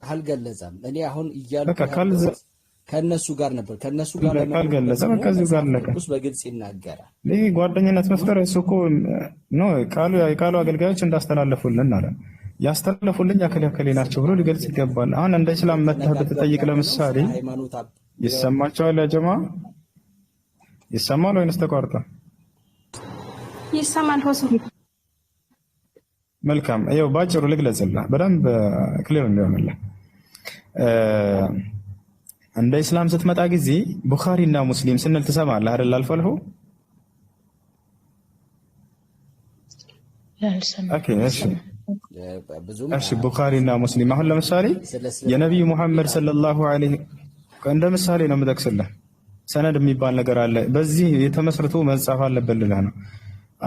አልገለጸም። እኔ አሁን እያልኩ ከነሱ ጋር ነበር። ከነሱ ጋር ካልገለጸ ከዚህ ጋር ለቀስ በግልጽ ይናገራል። ይሄ ጓደኝነት መፍጠር እሱ እኮ ነው። የቃሉ አገልጋዮች እንዳስተላለፉልን አለ። ያስተላለፉልኝ አከሌ ናቸው ብሎ ሊገልጽ ይገባል። አሁን እንደ እስላም መተህ ብትጠይቅ ለምሳሌ ይሰማቸዋል? ያ ጀማ ይሰማል ወይንስ ተቋርጧል? ይሰማል። ሆሱ መልካም። ይኸው ባጭሩ ልግለጽልህ በደንብ ክሊር እንዲሆንልህ። እንደ እስላም ስትመጣ ጊዜ ቡኻሪ እና ሙስሊም ስንል ትሰማለህ አይደል? አልፎ አልፎ እሺ ቡኻሪ እና ሙስሊም አሁን ለምሳሌ የነቢዩ ሙሐመድ ሰለላሁ ዐለይሂ እንደ ምሳሌ ነው የምጠቅስልህ። ሰነድ የሚባል ነገር አለ። በዚህ የተመስርቶ መጻፍ አለበት ልልህ ነው።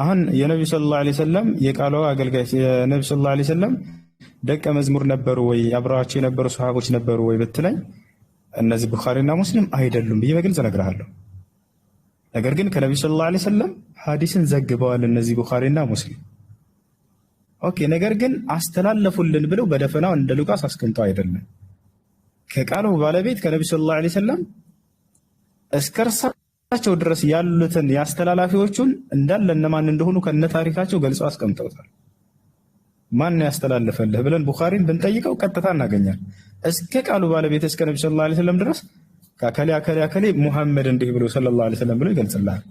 አሁን የነቢዩ ሰለላሁ ዐለይሂ ወሰለም የቃሉ አገልጋይ የነቢዩ ሰለላሁ ዐለይሂ ወሰለም ደቀ መዝሙር ነበሩ ወይ? አብረዋቸው የነበሩ ሱሐቦች ነበሩ ወይ ብትለኝ እነዚህ ቡኻሪና ሙስሊም አይደሉም ብዬ በግልጽ እነግርሃለሁ። ነገር ግን ከነብዩ ሰለላሁ ዐለይሂ ወሰለም ሐዲስን ዘግበዋል እነዚህ ቡኻሪና ሙስሊም። ኦኬ። ነገር ግን አስተላለፉልን ብለው በደፈናው እንደ ሉቃስ አስቀምጠው አይደለም። ከቃሉ ባለቤት ከነብዩ ሰለላሁ ዐለይሂ ወሰለም እስከ እርሳቸው ድረስ ያሉትን የአስተላላፊዎቹን እንዳለ እነማን እንደሆኑ ከነ ታሪካቸው ገልጸው አስቀምጠውታል። ማን ያስተላልፈልህ ብለን ቡኻሪን ብንጠይቀው ቀጥታ እናገኛለን። እስከ ቃሉ ባለቤት እስከ ነብዩ ሰለላሁ ዐለይሂ ወሰለም ድረስ ከአከሌ ሙሐመድ እንዲህ ብሎ ሰለላሁ ዐለይሂ ወሰለም ብሎ ይገልጽልሃል።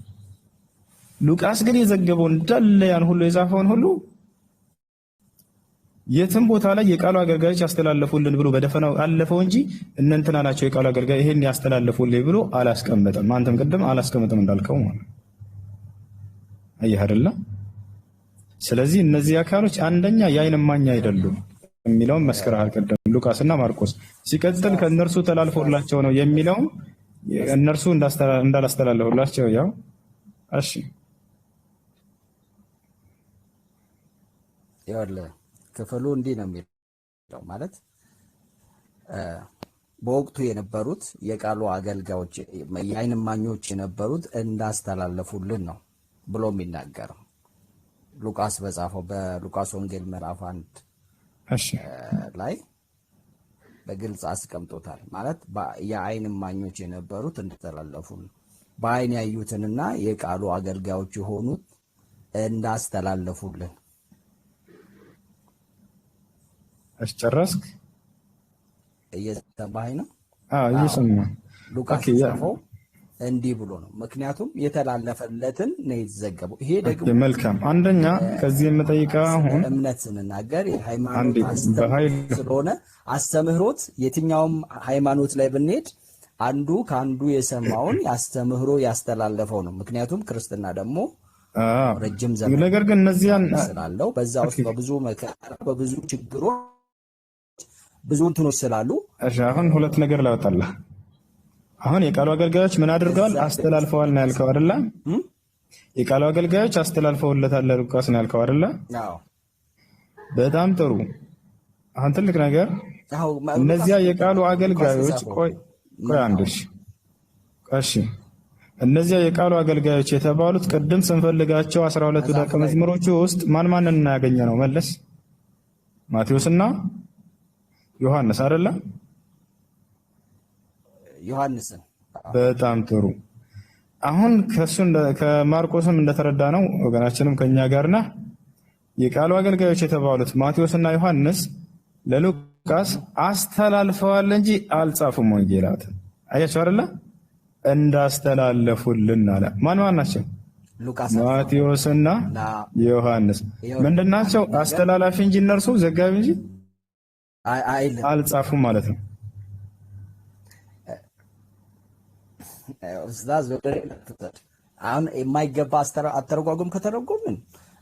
ሉቃስ ግን የዘገበው እንዳለ ያን ሁሉ የጻፈውን ሁሉ የትም ቦታ ላይ የቃሉ አገልጋዮች ያስተላልፉልን ብሎ በደፈናው አለፈው እንጂ እነንትና ናቸው የቃሉ አገልጋይ ይሄን ያስተላልፉልኝ ብሎ አላስቀመጠም። አንተም ቅድም አላስቀመጠም እንዳልከው ማለት አየህ አይደለ? ስለዚህ እነዚህ አካሎች አንደኛ የዓይን እማኝ አይደሉም የሚለውን መስክረሃል ቅድም ሉቃስና ማርቆስ። ሲቀጥል ከእነርሱ ተላልፎላቸው ነው የሚለው እነርሱ እንዳላስተላለፉላቸው ያው እሺ ይኸውልህ ክፍሉ እንዲህ ነው የሚለው ማለት በወቅቱ የነበሩት የቃሉ አገልጋዮች የዓይን እማኞች የነበሩት እንዳስተላለፉልን ነው ብሎ የሚናገረው ሉቃስ በጻፈው በሉቃስ ወንጌል ምዕራፍ 1 ላይ በግልጽ አስቀምጦታል። ማለት የዓይን እማኞች የነበሩት እንዳስተላለፉን በዓይን ያዩትንና የቃሉ አገልጋዮች የሆኑት እንዳስተላለፉልን። ጨረስክ? እየሰማኸኝ ነው? አዎ እየሰማሁ። ሉቃስ የጻፈው እንዲህ ብሎ ነው። ምክንያቱም የተላለፈለትን ነው የተዘገበው። ይሄ ደግሞ መልካም። አንደኛ ከዚህ የምጠይቀው አሁን እምነት ስንናገር የሃይማኖት ስለሆነ አስተምህሮት የትኛውም ሃይማኖት ላይ ብንሄድ አንዱ ከአንዱ የሰማውን ያስተምህሮ ያስተላለፈው ነው። ምክንያቱም ክርስትና ደግሞ ረጅም ዘመን ነገር ግን እነዚያን ስላለው በዛ ውስጥ በብዙ መከራ በብዙ ችግሮች ብዙ እንትኖች ስላሉ እሺ አሁን ሁለት ነገር ላወጣልህ። አሁን የቃሉ አገልጋዮች ምን አድርገዋል? አስተላልፈዋል ነው ያልከው አይደለ? የቃሉ አገልጋዮች አስተላልፈውለታል ለሉቃስ ነው ያልከው አይደለ? አዎ። በጣም ጥሩ። አሁን ትልቅ ነገር እነዚያ የቃሉ አገልጋዮች ቆይ አንድሽ እሺ እነዚያ የቃሉ አገልጋዮች የተባሉት ቅድም ስንፈልጋቸው 12 ደቀ መዝሙሮቹ ውስጥ ማን እናያገኘ ነው? መለስ ማቴዎስና ዮሐንስ አይደለ? ዮሐንስን። በጣም ጥሩ። አሁን ከማርቆስም እንደተረዳ ነው ወገናችንም ከኛ ጋርና የቃሉ አገልጋዮች የተባሉት ማቴዎስና ዮሐንስ ለሉቃስ አስተላልፈዋል እንጂ አልጻፉም ወንጌላትን። አያችሁ አይደለ? እንዳስተላለፉልን አለ። ማን ናቸው? ሉቃስ፣ ማቴዎስና ዮሐንስ ምንድናቸው? አስተላላፊ እንጂ እነርሱ ዘጋቢ እንጂ አልጻፉም ማለት ነው። ኡስታዝ አሁን የማይገባ አተረጓጎም ከተረጎምን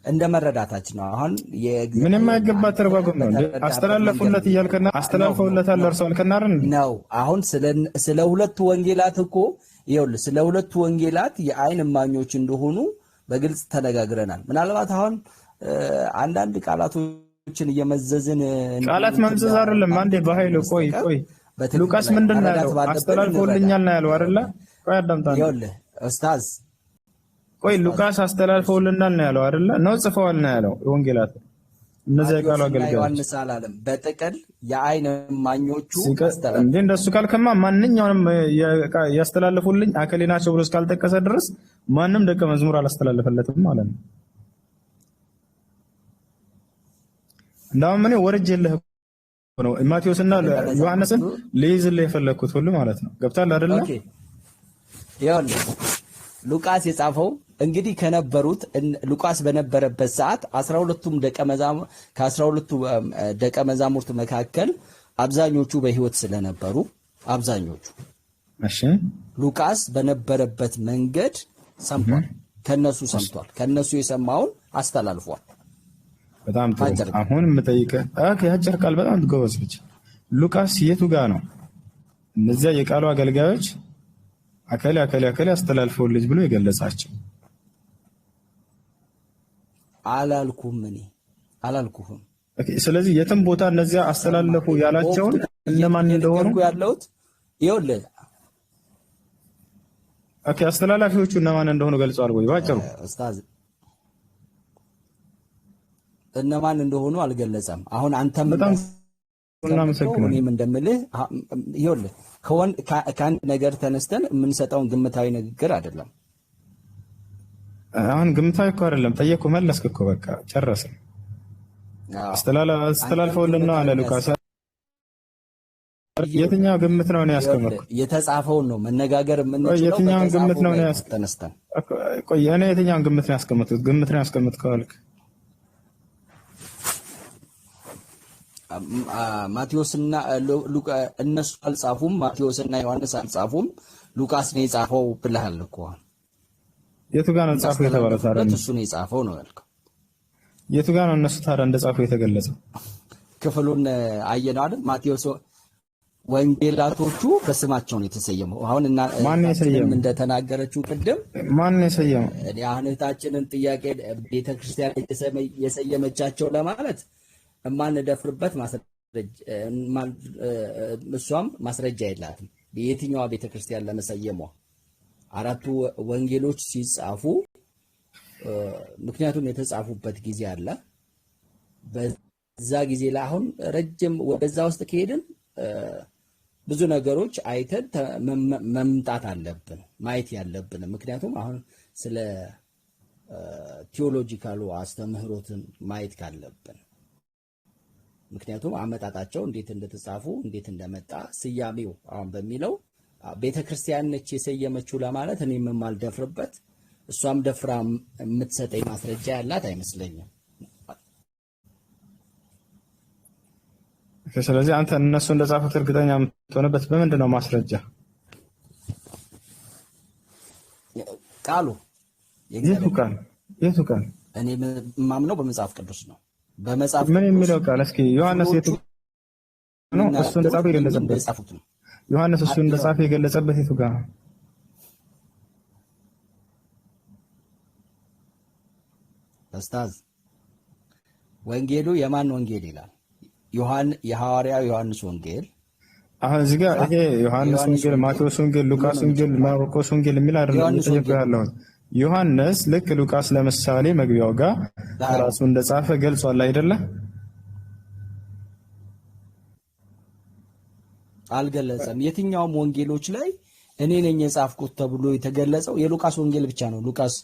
እንደ መረዳታችን ነው። አሁን ምን የማይገባ አተረጓጎም ነው? አስተላለፉለት እያልከና አስተላልፈውለታል ለርሷል ከናርን ነው። አሁን ስለ ሁለቱ ወንጌላት እኮ ይኸውልህ ስለ ሁለቱ ወንጌላት የዓይን እማኞች እንደሆኑ በግልጽ ተነጋግረናል። ምናልባት አሁን አንዳንድ ቃላቶችን እየመዘዝን ቃላት መምዘዝ አይደለም። አንዴ በኃይል ቆይ ሉቃስ ምንድን ነው ያለው? አስተላልፈውልኛል ነው ያለው አይደለ? ቆይ አዳምጣ። ይኸውልህ ኡስታዝ ቆይ ሉቃስ አስተላልፈውልናል ነው ያለው አይደለ? ነው ጽፈዋል ነው ያለው ወንጌላት። እነዚያ የቃሉ አገልጋዮች ዮሐንስ አላለም። በጥቅል የዓይን እማኞቹ አስተላልፈው እንዴ እንደሱ ካልከማ ማንኛውንም ያስተላልፉልኝ አከሌ ናቸው ብሎ እስካልጠቀሰ ድረስ ማንም ደቀ መዝሙር አላስተላለፈለትም ማለት ነው። እንዳውም እኔ ወርጄልህ ነው ማቴዎስና ዮሐንስን ለይዝልህ የፈለኩት ሁሉ ማለት ነው። ገብታል አይደለ? ኦኬ ይኸውልህ ሉቃስ የጻፈው እንግዲህ ከነበሩት ሉቃስ በነበረበት ሰዓት 12ቱም ከ12ቱ ደቀ መዛሙርት መካከል አብዛኞቹ በህይወት ስለነበሩ አብዛኞቹ እሺ ሉቃስ በነበረበት መንገድ ሰምቷል። ከነሱ ሰምቷል። ከነሱ የሰማውን አስተላልፏል። በጣም ጥሩ። አሁን የምጠይቅህ አጭር ቃል በጣም ጎበዝ ልጅ ሉቃስ የቱ ጋር ነው እነዚያ የቃሉ አገልጋዮች አከሌ አስተላልፈውልኝ ብሎ የገለጻቸው? አላልኩህም። ስለዚህ የትም ቦታ እነዚያ አስተላለፉ ያላቸውን እነማን እንደሆኑ ይኸውልህ ኦኬ አስተላላፊዎቹ እነማን እንደሆኑ ገልጸዋል ወይ ባጭሩ? ኡስታዝ እነማን እንደሆኑ አልገለጸም። አሁን አንተም በጣም እናመሰግናለን። እኔም እንደምልህ ይኸውልህ ከአንድ ነገር ተነስተን የምንሰጠውን ግምታዊ ንግግር አይደለም። አሁን ግምታዊ እኮ አይደለም ጠየቁ መለስክ እኮ በቃ ጨረስን። አስተላልፈውልና አለ ሉቃስ የትኛው ግምት ነው ያስቀመጥኩት? የተጻፈውን ነው መነጋገር የምንችለው። የትኛውን ግምት ነው ተነስተን ቆይ እኔ የትኛውን ግምት ነው ያስቀመጥኩት? ግምት ነው ያስቀመጥከው አልክ። ማቴዎስና እነሱ አልጻፉም፣ ማቴዎስና ዮሐንስ አልጻፉም፣ ሉቃስ ነው የጻፈው ብለሃል እኮ። የቱ ጋር ነው ጻፈው የተባለው ታዲያ? እሱ ነው የጻፈው ነው ያልከው። የቱ ጋር ነው እነሱ ታዲያ እንደጻፈው የተገለጸው? ክፍሉን አየነው አይደል? ማቴዎስ ወንጌላቶቹ በስማቸው ነው የተሰየመው። አሁን እና ማን የሰየመው? እንደተናገረችው ቅድም ማን የሰየመው? እህታችንን ጥያቄ ቤተክርስቲያን የሰየመቻቸው ለማለት የማንደፍርበት እሷም ማስረጃ የላትም የትኛዋ ቤተክርስቲያን ለመሰየሟ። አራቱ ወንጌሎች ሲጻፉ ምክንያቱም የተጻፉበት ጊዜ አለ። በዛ ጊዜ ላይ አሁን ረጅም ወደዛ ውስጥ ከሄድን ብዙ ነገሮች አይተን መምጣት አለብን ማየት ያለብን። ምክንያቱም አሁን ስለ ቲዮሎጂካሉ አስተምህሮትን ማየት ካለብን፣ ምክንያቱም አመጣጣቸው እንዴት እንደተጻፉ እንዴት እንደመጣ ስያሜው አሁን በሚለው ቤተክርስቲያን ነች የሰየመችው ለማለት እኔም የማልደፍርበት እሷም ደፍራ የምትሰጠኝ ማስረጃ ያላት አይመስለኝም። ስለዚህ አንተ እነሱ እንደጻፉት እርግጠኛ የምትሆንበት በምንድን ነው ማስረጃ? ቃሉ የቱ ቃል? እኔ የማምነው በመጽሐፍ ቅዱስ ነው። በመጽሐፍ ምን የሚለው ቃል? እስኪ ዮሐንስ የቱ ነው እሱ እንደጻፈ የገለጸበት? ዮሐንስ እሱ እንደጻፈ የገለጸበት የቱ ጋር? ኡስታዝ ወንጌሉ የማን ወንጌል ይላል? የሐዋርያው ዮሐንስ ወንጌል። አሁን እዚህ ጋር ይሄ ዮሐንስ ወንጌል፣ ማቴዎስ ወንጌል፣ ሉቃስ ወንጌል፣ ማርቆስ ወንጌል የሚል አይደለም እየጠየቀው ያለው። ዮሐንስ ልክ ሉቃስ ለምሳሌ መግቢያው ጋር ራሱ እንደጻፈ ገልጿል አይደለ? አልገለጸም። የትኛውም ወንጌሎች ላይ እኔ ነኝ የጻፍኩት ተብሎ የተገለጸው የሉቃስ ወንጌል ብቻ ነው። ሉቃስ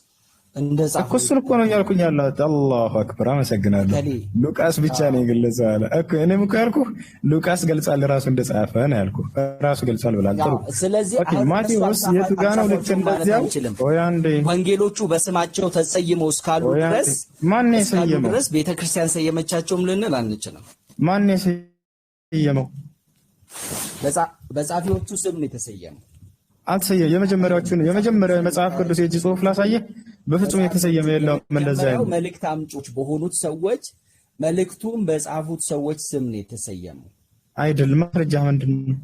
እንደጻፈ እኮ እሱን እኮ ነው ያልኩኝ ያለሁት። አላሁ አክበር አመሰግናለሁ። ሉቃስ ብቻ ነው የገለጸው አለ እኮ። እኔም እኮ ያልኩህ ሉቃስ ገልጻል ራሱ እንደጻፈ ነው ያልኩህ። ራሱ ገልጿል ብላል። ጥሩ። ስለዚህ ማቴዎስ የቱ ጋር ነው ልክ እንደዚያው? ወይ አንዴ ወንጌሎቹ በስማቸው ተሰይመው እስካሉ ድረስ ማን ነው የሰየመው? ድረስ ቤተክርስቲያን ሰየመቻቸውም ልንል አንችልም። ማን ነው የሰየመው? በጻፊዎቹ ስም ነው የተሰየመው። አልተሰየመም። የመጀመሪያው የመጽሐፍ ቅዱስ የእጅ ጽሑፍ ላሳየህ። በፍጹም የተሰየመ የለውም። እንደዛ ያለው መልእክት አምጮች በሆኑት ሰዎች መልእክቱን በጻፉት ሰዎች ስም ነው የተሰየመው አይደል? ማስረጃ ምንድን ነው?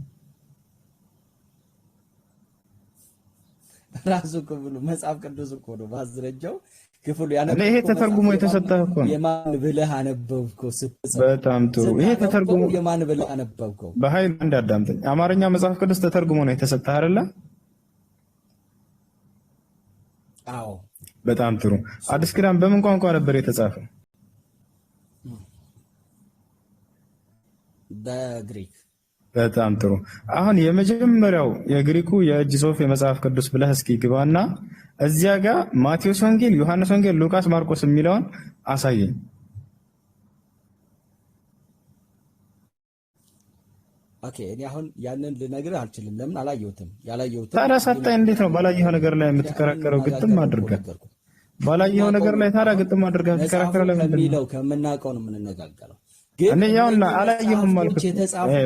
ራሱ ክፍሉ መጽሐፍ ቅዱስ እኮ ነው ማስረጃው። ክፍሉ ይሄ ተተርጉሞ የተሰጠህ እኮ ነው። የማን ብለህ አነበብከው? በጣም ጥሩ። ይሄ ተተርጉሞ የማን ብለህ አነበብከው? በኃይል እንዳዳምጠኝ። አማርኛ መጽሐፍ ቅዱስ ተተርጉሞ ነው የተሰጠህ አይደለ? አዎ። በጣም ጥሩ። አዲስ ኪዳን በምን ቋንቋ ነበር የተጻፈው? በግሪክ። በጣም ጥሩ። አሁን የመጀመሪያው የግሪኩ የእጅ ጽሑፍ የመጽሐፍ ቅዱስ ብለህ እስኪ ግባና እዚያ ጋር ማቴዎስ ወንጌል፣ ዮሐንስ ወንጌል፣ ሉቃስ፣ ማርቆስ የሚለውን አሳየኝ። ኦኬ፣ እኔ አሁን ያንን ልነግርህ አልችልም። ለምን አላየሁትም? ያላየሁትም ታዲያ ሳታይ እንዴት ነው ባላየኸው ነገር ላይ የምትከራከረው? ግጥም አድርገህ ባላየኸው ነገር ላይ ታዲያ ግጥም አድርገህ የምትከራከረው ለምንድን ነው? ከሚለው ከምናውቀው ነው የምንነጋገረው። እኔ ያውና አላየሁም አልኩት።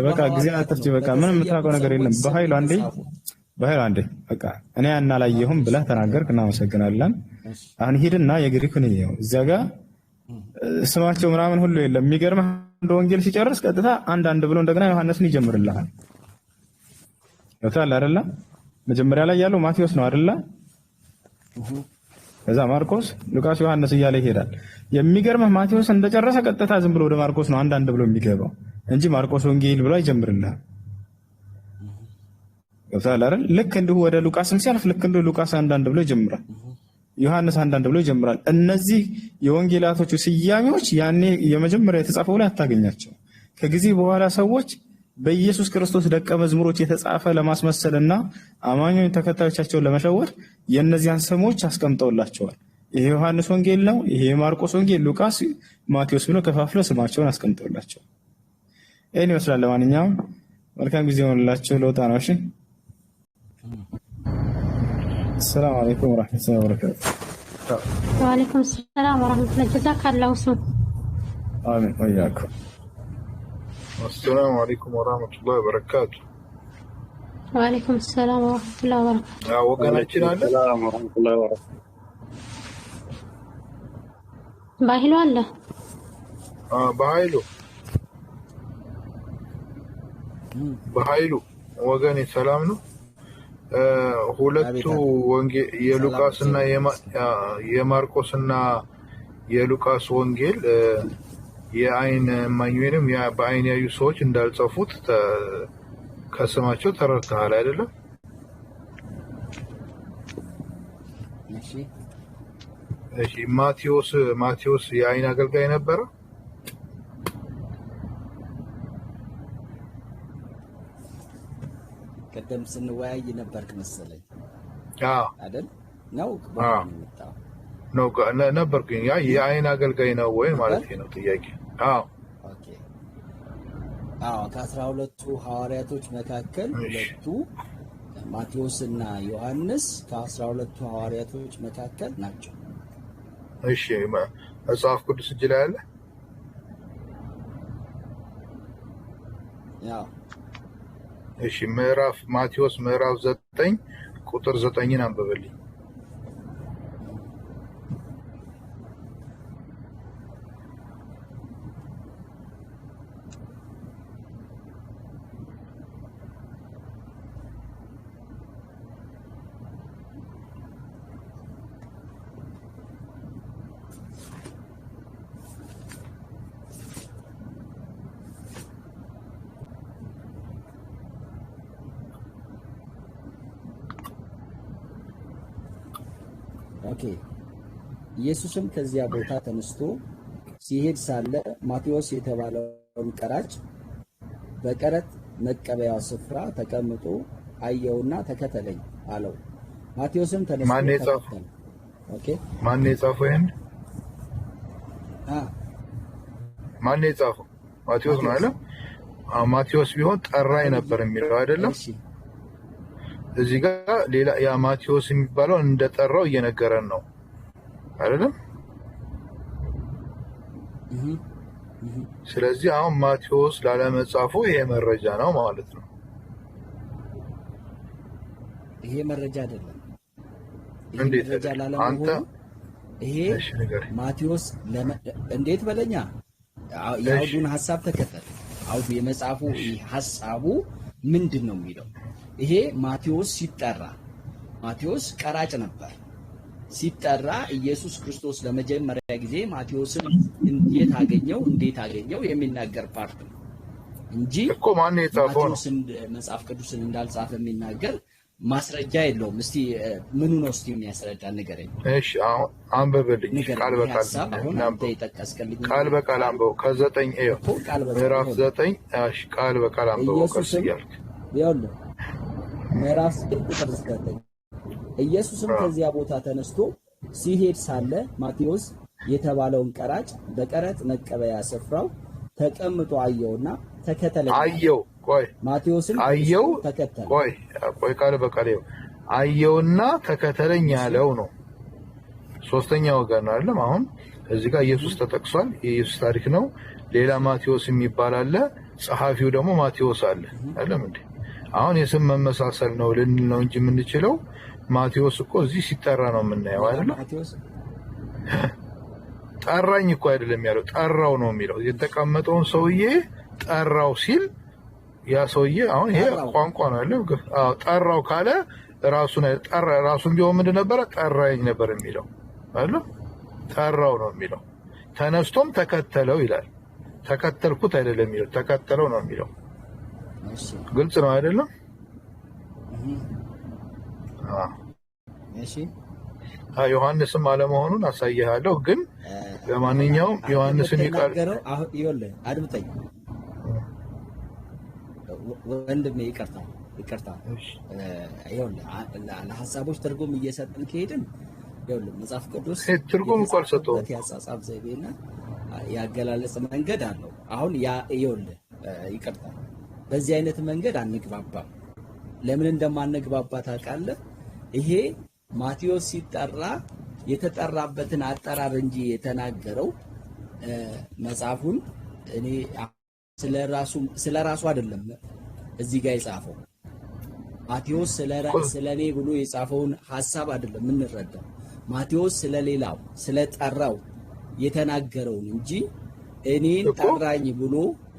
በቃ ጊዜ አጥፍቼ በቃ ምንም የምታውቀው ነገር የለም። በኃይሉ አንዴ በቃ እኔ አላየሁም ብለህ ተናገርክ። እናመሰግናለን። አሁን ሂድና የግሪኩን ይኸው እዚያ ጋር ስማቸው ምናምን ሁሉ የለም። የሚገርምህ እንደ ወንጌል ሲጨርስ ቀጥታ አንድ ብሎ እንደገና ዮሐንስን ይጀምርልሃል። ወጣል አይደለ? መጀመሪያ ላይ ያለው ማቴዎስ ነው አይደለ? ከዛ ማርቆስ፣ ሉቃስ፣ ዮሐንስ እያለ ይሄዳል። የሚገርምህ ማቴዎስ እንደጨረሰ ቀጥታ ዝም ብሎ ወደ ማርቆስ ነው አንድ ብሎ የሚገባው እንጂ ማርቆስ ወንጌል ብሎ አይጀምርልህም። ገብቷል አይደል? ልክ እንዲሁ ወደ ሉቃስም ሲያልፍ ልክ እንዲሁ ሉቃስ 1:1 ብሎ ይጀምራል፣ ዮሐንስ 1:1 ብሎ ይጀምራል። እነዚህ የወንጌላቶቹ ስያሜዎች ያኔ የመጀመሪያ የተጻፈው ላይ አታገኛቸው። ከጊዜ በኋላ ሰዎች በኢየሱስ ክርስቶስ ደቀ መዝሙሮች የተጻፈ ለማስመሰልና አማኞች ተከታዮቻቸውን ለመሸወድ የእነዚያን ስሞች አስቀምጠውላቸዋል። ይሄ ዮሐንስ ወንጌል ነው፣ ይሄ የማርቆስ ወንጌል፣ ሉቃስ፣ ማቴዎስ ብሎ ከፋፍለው ስማቸውን አስቀምጠውላቸዋል። ይህን ይመስላል። ለማንኛውም መልካም ጊዜ ሆንላችሁ። ለውጣ ነው። እሺ፣ ሰላም አለይኩም ወራህመቱላሂ ወበረካቱ። ወአለይኩም ሰላም ወራህመቱላሂ ጀዛከላሁ ሱ አሜን ወያኩም። السلام عليكم ورحمة الله وبركاته. ወአለይኩም ሰላም ወራህመቱላሂ ወበረካቱ። ወገናችን አለ። ሰላም ወራህመቱላሂ ወበረካቱ። ባሂሉ አለ። በኃይሉ ወገኔ ሰላም ነው። ሁለቱ ወንጌል የሉቃስና የማርቆስና የሉቃስ ወንጌል የአይን እማኝ ወይንም በአይን ያዩ ሰዎች እንዳልጻፉት ከስማቸው ተረድተሃል አይደለም? እሺ ማቴዎስ የአይን አገልጋይ ነበረ? ቀደም ስንወያይ ነበርክ መሰለኝ አይደል? ነው ነው ነበርኩኝ። ያ የአይን አገልጋይ ነው ወይ ማለት ነው ጥያቄ? ኦኬ። ከ12ቱ ሐዋርያቶች መካከል ሁለቱ ማቴዎስ እና ዮሐንስ ከ12ቱ ሐዋርያቶች መካከል ናቸው። እሺ፣ መጽሐፍ ቅዱስ እጅ ላይ አለ? እሺ፣ ማቴዎስ ምዕራፍ 9 ቁጥር 9ን አንብበልኝ። ኦኬ። ኢየሱስም ከዚያ ቦታ ተነስቶ ሲሄድ ሳለ ማቴዎስ የተባለውን ቀራጭ በቀረጥ መቀበያው ስፍራ ተቀምጦ አየውና ተከተለኝ አለው። ማቴዎስም ተነስቶ ማን የጻፈው? ይሄን ማን የጻፈው? ማቴዎስ ነው አይደል? ማቴዎስ ቢሆን ጠራኝ ነበር የሚለው አይደለም? እዚህ ጋር ሌላ ያ ማቴዎስ የሚባለው እንደጠራው እየነገረን ነው አይደለም? ስለዚህ አሁን ማቴዎስ ላለመጻፉ ይሄ መረጃ ነው ማለት ነው። ይሄ መረጃ አይደለም። እንዴት አንተ ይሄ ማቴዎስ እንዴት በለኛ የአውዱን ሐሳብ ተከተል። አውዱ የመጽሐፉ ሐሳቡ ምንድን ነው የሚለው? ይሄ ማቴዎስ ሲጠራ ማቴዎስ ቀራጭ ነበር። ሲጠራ ኢየሱስ ክርስቶስ ለመጀመሪያ ጊዜ ማቴዎስን እንዴት አገኘው የሚናገር ፓርት ነው እንጂ እኮ ማን የጻፈው ነው? መጽሐፍ ቅዱስን እንዳልጻፈ የሚናገር ማስረጃ የለውም። እስቲ ምኑ ነው እስቲ የሚያስረዳ ንገረኝ። እሺ አሁን አንብብልኝ ቃል በቃል ቃል በቃል አንብበው። ከ9 ምዕራፍ 9 እሺ ቃል በቃል አንብበው ቀስ እያልክ ይኸውልህ ምዕራፍ 9 ቁጥር 9 ኢየሱስም ከዚያ ቦታ ተነስቶ ሲሄድ ሳለ ማቴዎስ የተባለውን ቀራጭ በቀረጥ መቀበያ ስፍራው ተቀምጦ አየውና ተከተለኝ። አየው ቆይ ማቴዎስም አየው ተከተለ። ቆይ ቃል በቃል አየውና ተከተለኝ ያለው ነው። ሶስተኛ ወገን ነው አይደለም? አሁን እዚህ ጋር ኢየሱስ ተጠቅሷል። የኢየሱስ ታሪክ ነው። ሌላ ማቴዎስ የሚባል አለ። ጸሐፊው ደግሞ ማቴዎስ አለ አይደለም እንዴ? አሁን የስም መመሳሰል ነው ልንል ነው እንጂ የምንችለው ማቴዎስ እኮ እዚህ ሲጠራ ነው የምናየው አይደለም? ጠራኝ እኮ አይደለም ያለው፣ ጠራው ነው የሚለው። የተቀመጠውን ሰውዬ ጠራው ሲል ያ ሰውዬ አሁን ይሄ ቋንቋ ነው አይደል? አዎ ጠራው ካለ ራሱን ቢሆን ምንድን ነበረ? ጠራኝ ነበር የሚለው አይደል? ጠራው ነው የሚለው። ተነስቶም ተከተለው ይላል። ተከተልኩት አይደለም የሚለው፣ ተከተለው ነው የሚለው። ግልጽ ነው አይደለም? እሺ ዮሐንስም አለመሆኑን አሳይሃለሁ። ግን ለማንኛውም ዮሐንስን ይቃገረው አሁን ይኸውልህ አድምጠኝ ወንድሜ ይቅርታ ይኸውልህ ለሐሳቦች ትርጉም እየሰጠን ከሄድን ይኸውልህ መጽሐፍ ቅዱስ ትርጉም እኮ አልሰጠውም። ያጻጻፍ ዘይቤና ያገላለጽ መንገድ አለው። አሁን ያ ይኸውልህ ይቅርታ በዚህ አይነት መንገድ አንግባባም። ለምን እንደማንግባባ ታውቃለህ? ይሄ ማቴዎስ ሲጠራ የተጠራበትን አጠራር እንጂ የተናገረው መጽሐፉን እኔ ስለራሱ አይደለም እዚህ ጋር የጻፈው። ማቴዎስ ስለኔ ብሎ የጻፈውን ሐሳብ አይደለም የምንረዳው። ማቴዎስ ስለሌላው ስለጠራው የተናገረውን እንጂ እኔን ጠራኝ ብሎ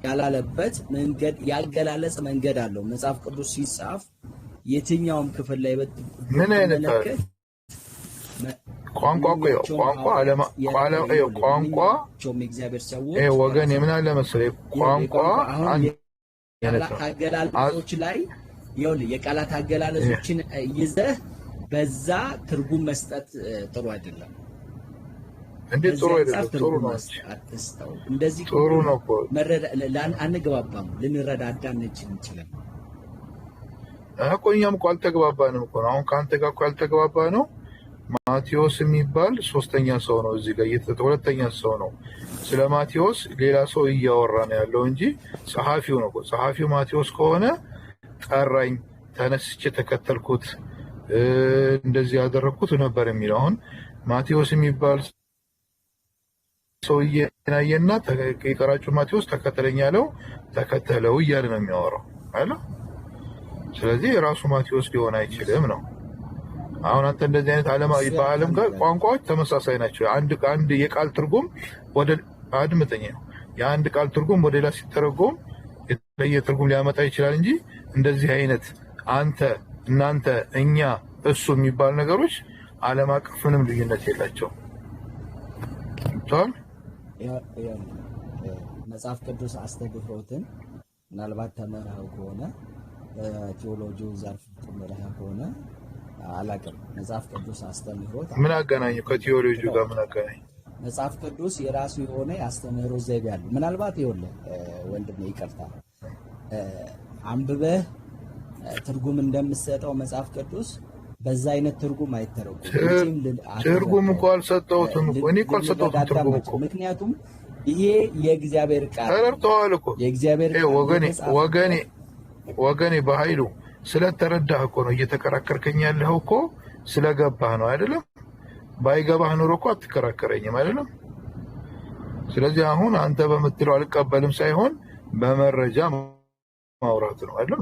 ያላለበት መንገድ ያገላለጽ መንገድ አለው። መጽሐፍ ቅዱስ ሲጻፍ የትኛውም ክፍል ላይ ምን አይነት ቋንቋ ወገን የምን አለ መሰለኝ ቋንቋ አገላለጾች ላይ ይኸውልህ የቃላት አገላለጾችን ይዘህ በዛ ትርጉም መስጠት ጥሩ አይደለም። እንዴ ጥሩ አይደለም። ጥሩ ነው። እንደዚህ ጥሩ ነው እኮ አንግባባም። ልንረዳዳ እንችላለን እኮ እኛም እኮ አልተግባባንም እኮ አሁን ከአንተ ጋር እኮ ያልተግባባ ነው። ማቴዎስ የሚባል ሶስተኛ ሰው ነው እዚህ ጋር ሁለተኛ ሰው ነው። ስለ ማቴዎስ ሌላ ሰው እያወራ ነው ያለው እንጂ ጸሐፊው ነው። ጸሐፊው ማቴዎስ ከሆነ ጠራኝ፣ ተነስቼ ተከተልኩት፣ እንደዚህ ያደረኩት ነበር የሚለው። አሁን ማቴዎስ የሚባል ሰውዬ ናየና የቀራጩ ማቴዎስ ተከተለኝ ያለው ተከተለው እያለ ነው የሚያወራው አይደል? ስለዚህ ራሱ ማቴዎስ ሊሆን አይችልም ነው። አሁን አንተ እንደዚህ አይነት ዓለማዊ በዓለም ጋር ቋንቋዎች ተመሳሳይ ናቸው። አንድ የቃል ትርጉም ወደ አድምጠኝ ነው የአንድ ቃል ትርጉም ወደ ሌላ ሲተረጎም የተለየ ትርጉም ሊያመጣ ይችላል እንጂ እንደዚህ አይነት አንተ፣ እናንተ፣ እኛ፣ እሱ የሚባል ነገሮች ዓለም አቀፍ ምንም ልዩነት የላቸው። መጽሐፍ ቅዱስ አስተምህሮትን ምናልባት ተመራው ከሆነ ቴዎሎጂው ዘርፍ ተመራው ከሆነ አላውቅም። መጽሐፍ ቅዱስ አስተምህሮት ምን አገናኘው ከቴዎሎጂው ጋር? ምን አገናኘው? መጽሐፍ ቅዱስ የራሱ የሆነ ያስተምህሮት ዘይቤ አለው። ምናልባት ይኸውልህ ወንድሜ ይቅርታ አንብበህ ትርጉም እንደምትሰጠው መጽሐፍ ቅዱስ በዛ አይነት ትርጉም አይተረጎምም። ትርጉም እኮ አልሰጠሁትም እኮ እኔ እኮ አልሰጠሁትም ትርጉም እኮ። ምክንያቱም ይሄ የእግዚአብሔር ቃል ተረድተዋል እኮ የእግዚአብሔር ወገኔ በኃይሉ ስለተረዳህ እኮ ነው እየተከራከርከኝ ያለኸው እኮ ስለገባህ ነው አይደለም? ባይገባህ ኖሮ እኮ አትከራከረኝም አይደለም? ስለዚህ አሁን አንተ በምትለው አልቀበልም ሳይሆን በመረጃ ማውራት ነው አይደለም?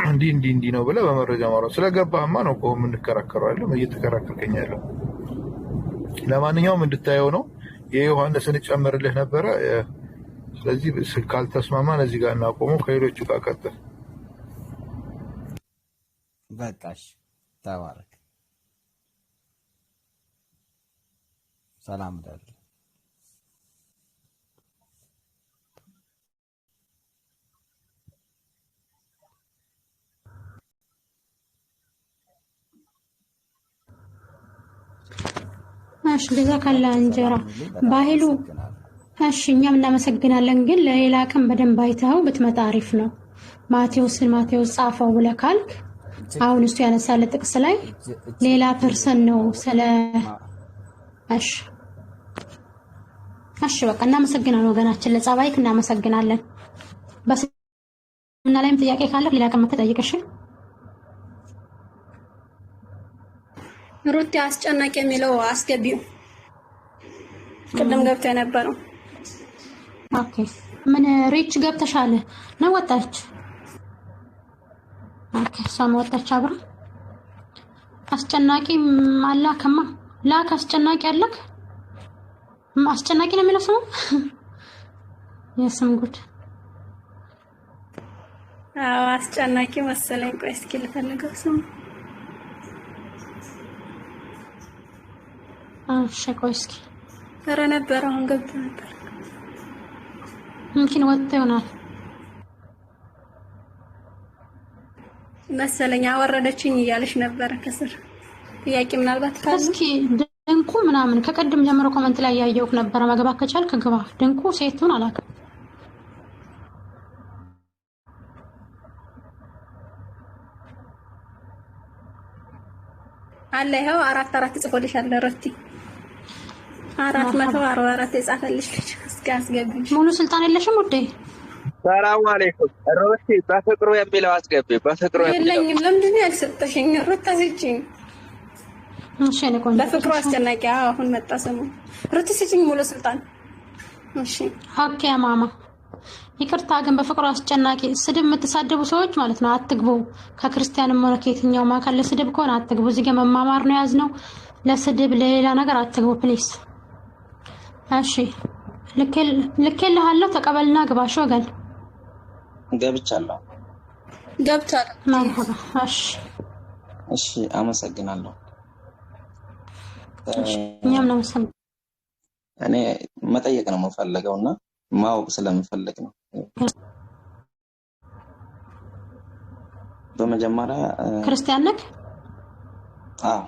እንዲህ ነው ብለህ በመረጃ ማውራት ስለገባህማ ነው እኮ የምንከራከረው አይደለም? እየተከራከርከኝ ያለው። ለማንኛውም እንድታየው ነው የዮሐንስን ጨምርልህ ነበረ። ስለዚህ ካልተስማማን እዚህ ጋር እናቆመው፣ ከሌሎቹ ጋር ቀጥል። በቃሽ፣ ተባረክ፣ ሰላም ደር እሺ ጀዛከላ እንጀራ ባህሉ። እሺ እኛም እናመሰግናለን፣ ግን ለሌላ ቀን በደንብ አይተኸው ብትመጣ አሪፍ ነው። ማቴዎስ ጻፈው ብለህ ካልክ አሁን እሱ ያነሳለ ጥቅስ ላይ ሌላ ፐርሰን ነው ስለ እሺ በቃ እናመሰግናለን ወገናችን፣ ለጸባይክ እናመሰግናለን። በስምና ላይም ጥያቄ ካለ ሌላ ቀን መተጠይቅሽ። ሩት አስጨናቂ የሚለው አስገቢው ቅድም ገብታ የነበረው። ኦኬ ምን ሪች ገብተሻል ነው ወጣች? ኦኬ ሰው ወጣች አብራ። አስጨናቂ አላከማ ላክ አስጨናቂ አለክ። አስጨናቂ ነው የሚለው ስሙ የስም ጉድ። አዎ አስጨናቂ መሰለኝ። ቆይ እስኪ ልፈልገው ስሙ። ቆይ እስኪ ኧረ ነበር አሁን ገብቶ ነበር። ምንኪን ወጥቶ ይሆናል። መሰለኝ አወረደችኝ እያለሽ ነበር ከስር ጥያቄ ምናልባት ካለ እስኪ ድንቁ ምናምን ከቀድም ጀምሮ ኮሜንት ላይ ያየሁት ነበር። መግባት ከቻልክ ግባ። ድንቁ ሴቱን አላውቅም። አለ ይኸው 4 ጽፎልሻል ረቲ 444 የጻፈልሽ ልጅ እስኪ አስገቢሽ። ሙሉ ስልጣን የለሽም ውዴ። ሰላም አለይኩም ሮቲ በፍቅሩ የሚለው አስገቢ። በፍቅሩ የለኝም። ለምንድን ነው ያልሰጠሽኝ? ሩታ ስጪኝ። እሺ እኔ ቆንጆ በፍቅሩ አስጨናቂ አሁን መጣ ሰሙ። ሩታ ስጪኝ ሙሉ ስልጣን። እሺ ኦኬ ማማ ይቅርታ፣ ግን በፍቅሩ አስጨናቂ ስድብ የምትሳደቡ ሰዎች ማለት ነው አትግቡ። ከክርስቲያንም ሆነ ከየትኛውም አካል ለስድብ ከሆነ አትግቡ። እዚህ ጋር መማማር ነው ያዝነው። ለስድብ ለሌላ ነገር አትግቡ ፕሊስ። እሺ ልኬልሃለሁ፣ ተቀበልና ግባሽ ወገን። ገብቻለሁ። ገብቷል። መርሐባ። እሺ አመሰግናለሁ። እኛም ነው ሰም እኔ መጠየቅ ነው የምፈልገውና ማወቅ ስለምፈልግ ነው። በመጀመሪያ ክርስቲያን ነክ? አዎ።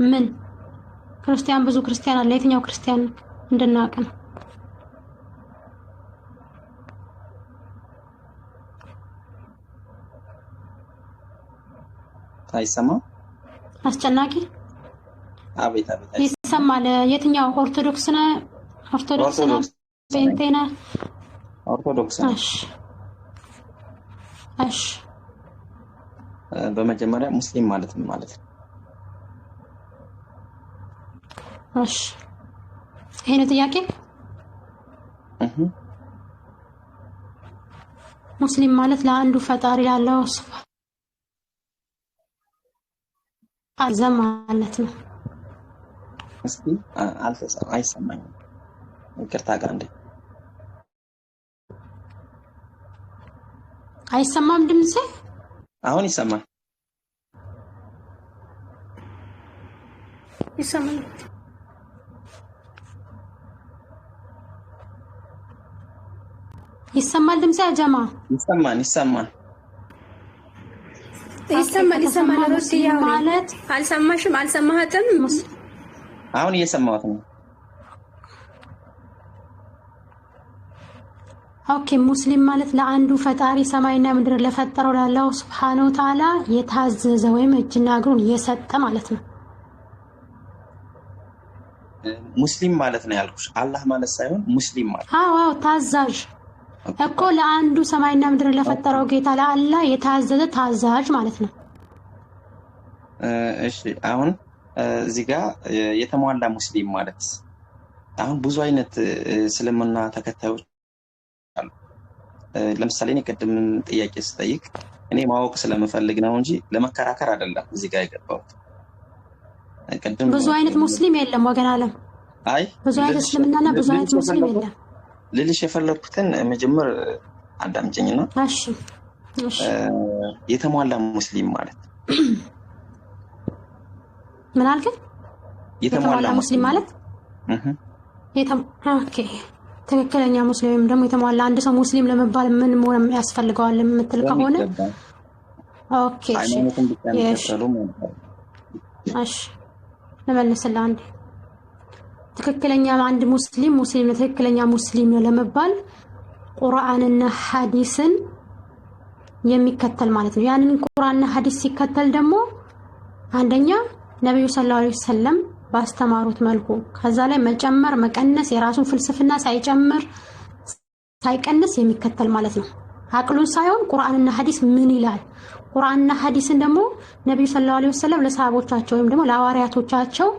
ምን ክርስቲያን? ብዙ ክርስቲያን አለ። የትኛው ክርስቲያን ነክ እንድናውቅ ነው? አይሰማም? አስጨናቂ? አቤት አቤት። ይሰማል። የትኛው ኦርቶዶክስ ነው? ኦርቶዶክስ ነው? ጴንጤ ነው? ኦርቶዶክስ ነው። እሺ በመጀመሪያ ሙስሊም ማለት ምን ማለት ነው? እሺ ይሄ ነው ጥያቄ። ሙስሊም ማለት ለአንዱ ፈጣሪ ላለው አዘም ማለት ነው። እስኪ አይሰማኝም። ይቅርታ ጋር እንዴ አይሰማም ድምጼ? አሁን ይሰማል። ይሰማል። ይሰማል ድምጼ አጀማ? ይሰማል። ሩሲያ ማለት አልሰማሽም? አልሰማህትም? አሁን እየሰማሁት ነው። ኦኬ ሙስሊም ማለት ለአንዱ ፈጣሪ ሰማይና ምድር ለፈጠረው ላለው ሱብሃነሁ ወተዓላ የታዘዘ ወይም እጅና እግሩን የሰጠ ማለት ነው። ሙስሊም ማለት ነው ያልኩሽ፣ አላህ ማለት ሳይሆን ሙስሊም ማለት። አዎ ታዛዥ እኮ ለአንዱ ሰማይና ምድር ለፈጠረው ጌታ ለአላህ የታዘዘ ታዛዥ ማለት ነው። እሺ አሁን እዚህ ጋር የተሟላ ሙስሊም ማለት አሁን ብዙ አይነት እስልምና ተከታዮች አሉ። ለምሳሌ እኔ ቅድም ጥያቄ ስጠይቅ እኔ ማወቅ ስለምፈልግ ነው እንጂ ለመከራከር አይደለም እዚህ ጋር የገባሁት። ቅድም ብዙ አይነት ሙስሊም የለም ወገን አለም። አይ ብዙ አይነት እስልምናና ብዙ አይነት ሙስሊም የለም። ልልሽ የፈለኩትን መጀመር አዳምጪኝና እሺ የተሟላ ሙስሊም ማለት ምን አልከኝ? የተሟላ ሙስሊም ማለት ኦኬ ትክክለኛ ሙስሊም ደግሞ የተሟላ አንድ ሰው ሙስሊም ለመባል ምን መሆን ያስፈልገዋል የምትል ከሆነ ኦኬ እሺ ለመልስልህ አንዴ ትክክለኛ አንድ ሙስሊም ትክክለኛ ሙስሊም ነው ለመባል ቁርአንና ሐዲስን የሚከተል ማለት ነው። ያንን ቁርአንና ሐዲስ ሲከተል ደግሞ አንደኛ ነብዩ ሰለላሁ ዐለይሂ ወሰለም ባስተማሩት መልኩ ከዛ ላይ መጨመር መቀነስ የራሱን ፍልስፍና ሳይጨምር ሳይቀንስ የሚከተል ማለት ነው። አቅሉን ሳይሆን ቁርአንና ሐዲስ ምን ይላል፣ ቁርአንና ሐዲስን ደግሞ ነብዩ ሰለላሁ ዐለይሂ ወሰለም ለሰሃቦቻቸው ወይም ደግሞ ለሐዋርያቶቻቸው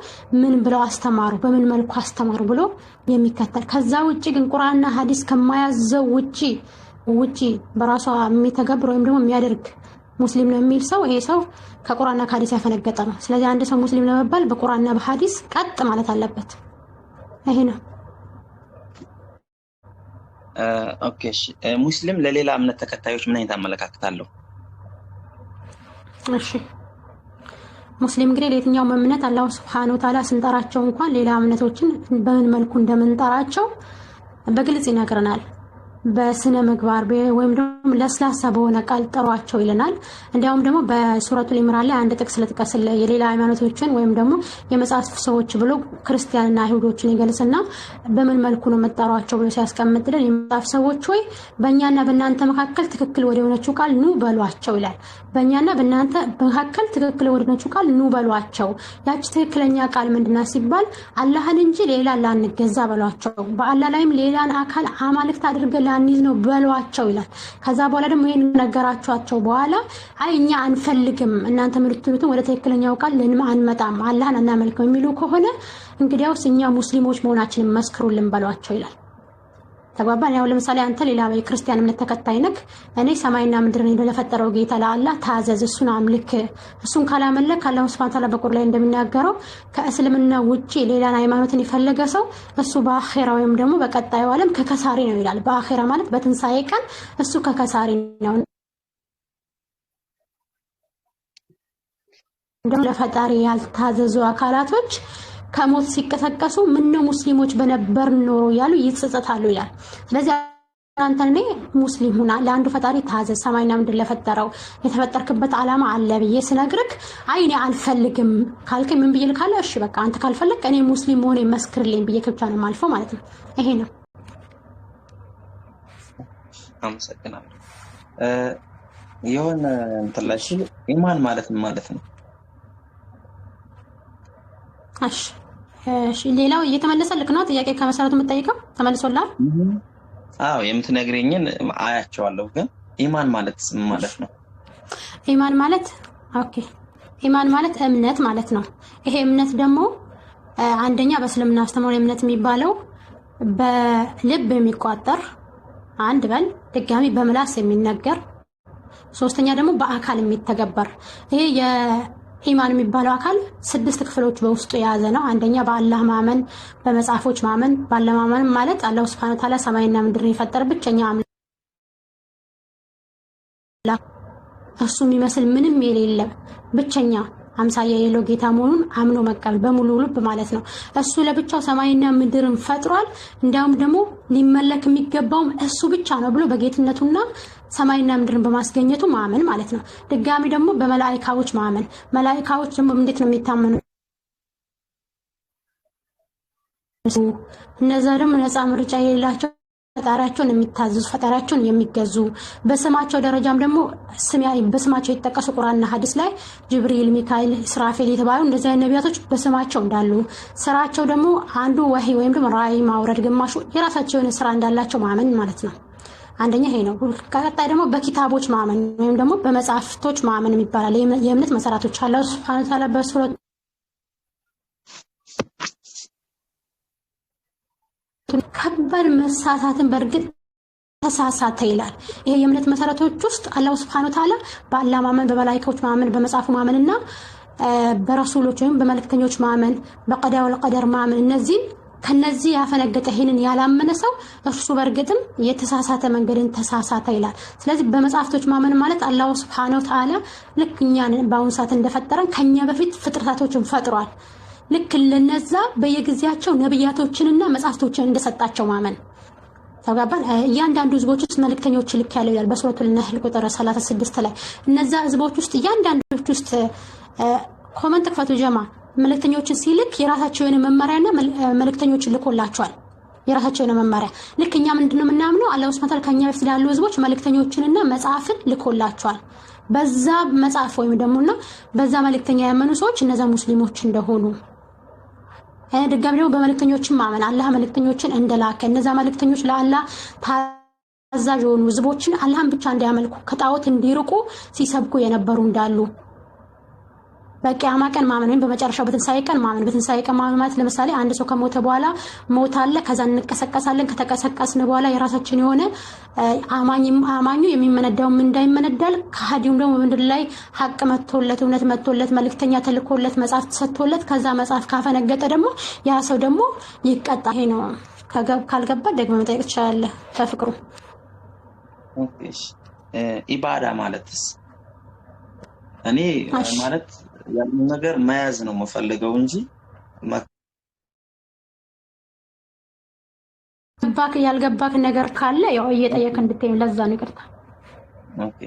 ምን ብለው አስተማሩ፣ በምን መልኩ አስተማሩ ብሎ የሚከተል። ከዛ ውጪ ግን ቁርአንና ሐዲስ ከማያዘው ውጪ በራሷ የሚተገብር ወይም ደግሞ የሚያደርግ ሙስሊም ነው የሚል ሰው ይሄ ሰው ከቁርአንና ከሐዲስ ያፈነገጠ ነው። ስለዚህ አንድ ሰው ሙስሊም ለመባል በቁርአንና በሐዲስ ቀጥ ማለት አለበት። ይሄ ነው። ኦኬ ሙስሊም ለሌላ እምነት ተከታዮች ምን አይነት አመለካከት አለው? እሺ ሙስሊም እንግዲህ ለየትኛውም እምነት አላህ ሱብሓነሁ ወተዓላ ስንጠራቸው እንኳን ሌላ እምነቶችን በምን መልኩ እንደምንጠራቸው በግልጽ ይነግረናል። በስነ ምግባር ወይም ደግሞ ለስላሳ በሆነ ቃል ጥሯቸው ይለናል። እንዲያውም ደግሞ በሱረቱል ኢምራን ላይ አንድ ጥቅስ ልጥቀስል የሌላ ሃይማኖቶችን ወይም ደግሞ የመጽሐፍ ሰዎች ብሎ ክርስቲያንና አይሁዶችን ይገልጽና በምን መልኩ ነው መጣሯቸው ብሎ ሲያስቀምጥልን የመጽሐፍ ሰዎች ሆይ በእኛና በእናንተ መካከል ትክክል ወደ ሆነችው ቃል ኑ በሏቸው ይላል። በእኛና በእናንተ መካከል ትክክል ወደ ሆነችው ቃል ኑ በሏቸው። ያቺ ትክክለኛ ቃል ምንድነው ሲባል አላህን እንጂ ሌላ ላንገዛ በሏቸው። በአላህ ላይም ሌላን አካል አማልክት አድርገን ላንይዝ ነው በሏቸው ይላል። ከዛ በኋላ ደግሞ ይሄን ነገራቸው በኋላ አይ እኛ አንፈልግም እናንተ ምርቱትን ወደ ትክክለኛው ቃል አንመጣም አላህን እናመልከው የሚሉ ከሆነ እንግዲያውስ እኛ ሙስሊሞች መሆናችንን መስክሩልን በሏቸው ይላል። ተግባባን? ያው ለምሳሌ አንተ ሌላ የክርስቲያን እምነት ተከታይ ነህ፣ እኔ ሰማይና ምድርን ለፈጠረው ጌታ ለአላህ ታዘዝ፣ እሱን አምልክ። እሱን ካላመለክ አላህ ሱብሓነሁ ወተዓላ በቁርአን ላይ እንደሚናገረው ከእስልምና ውጪ ሌላን ሃይማኖትን የፈለገ ሰው እሱ በአኺራ ወይም ደግሞ በቀጣዩ ዓለም ከከሳሪ ነው ይላል። በአኺራ ማለት በትንሳኤ ቀን እሱ ከከሳሪ ነው። እንደው ለፈጣሪ ያልታዘዙ አካላቶች ከሞት ሲቀሰቀሱ ምነው ሙስሊሞች በነበር ኖሮ ያሉ ይጸጸታሉ ይላል። ስለዚህ አንተ ነህ ሙስሊም ሆና ለአንዱ ፈጣሪ ታዘዝ፣ ሰማይና ምድር ለፈጠረው የተፈጠርክበት ዓላማ አለ ብዬ ስነግርክ አይ እኔ አልፈልግም ካልከኝ ምን ብዬ ልካለ? እሺ በቃ አንተ ካልፈለክ እኔ ሙስሊም መሆኔ መስክርልኝ ብዬ ብቻ ነው የማልፈው ማለት ነው። ይሄ ነው። አመሰግናለሁ። የሆነ እንትን ላይ ኢማን ማለት ምን ማለት ነው? እሺ ሌላው እየተመለሰልክ ነው ጥያቄ ከመሰረቱ የምትጠይቀው ተመልሶላል? አዎ የምትነግረኝን አያቸዋለሁ። ግን ኢማን ማለት ምን ማለት ነው? ኢማን ማለት ኦኬ ኢማን ማለት እምነት ማለት ነው። ይሄ እምነት ደግሞ አንደኛ በእስልምና አስተምሮ እምነት የሚባለው በልብ የሚቆጠር አንድ በል ድጋሚ በምላስ የሚነገር ሶስተኛ ደግሞ በአካል የሚተገበር ይሄ ኢማን የሚባለው አካል 6 ክፍሎች በውስጡ የያዘ ነው። አንደኛ በአላህ ማመን፣ በመጽሐፎች ማመን። በአላህ ማመን ማለት አላህ ሱብሓነሁ ወተዓላ ሰማይና ምድርን የፈጠረ ብቸኛ አምላክ እሱ የሚመስል ምንም የሌለ ብቸኛ አምሳያ የሌለው ጌታ መሆኑን አምኖ መቀበል በሙሉ ልብ ማለት ነው። እሱ ለብቻው ሰማይና ምድርን ፈጥሯል። እንዲያውም ደግሞ ሊመለክ የሚገባውም እሱ ብቻ ነው ብሎ በጌትነቱና ሰማይና ምድርን በማስገኘቱ ማመን ማለት ነው። ድጋሚ ደግሞ በመላእክቶች ማመን። መላእክቶች ደግሞ እንዴት ነው የሚታመኑ? እነዛ ደግሞ ነፃ ምርጫ የሌላቸው ፈጣሪያቸውን የሚታዘዙ ፈጣሪያቸውን የሚገዙ በስማቸው ደረጃም ደግሞ በስማቸው የተጠቀሱ ቁርአንና ሐዲስ ላይ ጅብሪል፣ ሚካኤል፣ ኢስራፊል የተባሉ እንደዚህ አይነት ነቢያቶች በስማቸው እንዳሉ ስራቸው ደግሞ አንዱ ወህይ ወይም ደግሞ ራእይ ማውረድ ግማሹ የራሳቸው የሆነ ስራ እንዳላቸው ማመን ማለት ነው። አንደኛ ይሄ ነው። ቀጣይ ደግሞ በኪታቦች ማመን ወይም ደግሞ በመጽሐፍቶች ማመን ይባላል። የእምነት መሰረቶች አላህ ሱብሓነሁ ወተዓላ በሱረት ከባድ መሳሳትን በእርግጥ ተሳሳተ ይላል። ይሄ የእምነት መሰረቶች ውስጥ አላህ ሱብሓነሁ ወተዓላ በአላህ ማመን፣ በመላእክቶች ማመን፣ በመጽሐፉ ማመንና በረሱሎች ወይም በመልእክተኞች ማመን፣ በቀዳ ወልቀደር ማመን እነዚህ ከነዚህ ያፈነገጠ ይሄንን ያላመነ ሰው እርሱ በእርግጥም የተሳሳተ መንገድን ተሳሳተ ይላል። ስለዚህ በመጽሐፍቶች ማመን ማለት አላህ ሱብሓነሁ ወተዓላ ልክ እኛን በአሁኑ ሰዓት እንደፈጠረን ከኛ በፊት ፍጥረታቶችን ፈጥሯል። ልክ ለነዛ በየጊዜያቸው ነብያቶችንና መጽሐፍቶችን እንደሰጣቸው ማመን። ተጋባን? እያንዳንዱ ህዝቦች ውስጥ መልእክተኞች ልክ ያለው ይላል በሱረቱል ነህል ቁጥር 36 ላይ እነዛ ህዝቦች ውስጥ እያንዳንዶች ውስጥ ኮመንት ክፈቱ ጀማ መልእክተኞችን ሲልክ የራሳቸው የሆነ መመሪያና መልእክተኞችን ልኮላቸዋል። የራሳቸው የሆነ መመሪያ ልክ እኛ ምንድነው የምናምነው አላህ ሱብሓነሁ ወተዓላ ከኛ በፊት ያሉ ህዝቦች መልእክተኞችንና መጽሐፍን ልኮላቸዋል። በዛ መጽሐፍ ወይም ደሞና በዛ መልእክተኛ ያመኑ ሰዎች እነዛ ሙስሊሞች እንደሆኑ ድጋሚ ደግሞ በመልእክተኞችን ማመን አላህ መልእክተኞችን እንደላከ እነዛ መልእክተኞች ለአላህ ታዛዥ የሆኑ ህዝቦችን አላህን ብቻ እንዲያመልኩ ከጣዖት እንዲርቁ ሲሰብኩ የነበሩ እንዳሉ በቂያማ ቀን ማመን ወይም በመጨረሻው በትንሳኤ ቀን ማመን። በትንሳኤ ቀን ማመን ማለት ለምሳሌ አንድ ሰው ከሞተ በኋላ ሞት አለ፣ ከዛ እንቀሰቀሳለን። ከተቀሰቀስን በኋላ የራሳችን የሆነ አማኙ የሚመነዳው እንዳይመነዳል፣ ከሃዲውም ደግሞ በምድር ላይ ሀቅ መጥቶለት እውነት መጥቶለት መልእክተኛ ተልኮለት መጽሐፍ ተሰጥቶለት ከዛ መጽሐፍ ካፈነገጠ ደግሞ ያ ሰው ደግሞ ይቀጣ። ይሄ ነው። ካልገባ ደግሞ መጠየቅ ትችላለህ ከፍቅሩ። ኦኬ ኢባዳ ማለትስ እኔ ማለት ያለው ነገር መያዝ ነው የምፈልገው እንጂ ያልገባክ ነገር ካለ ያው እየጠየቅ እንድትይ ለዛ ነው ይቅርታ። ኦኬ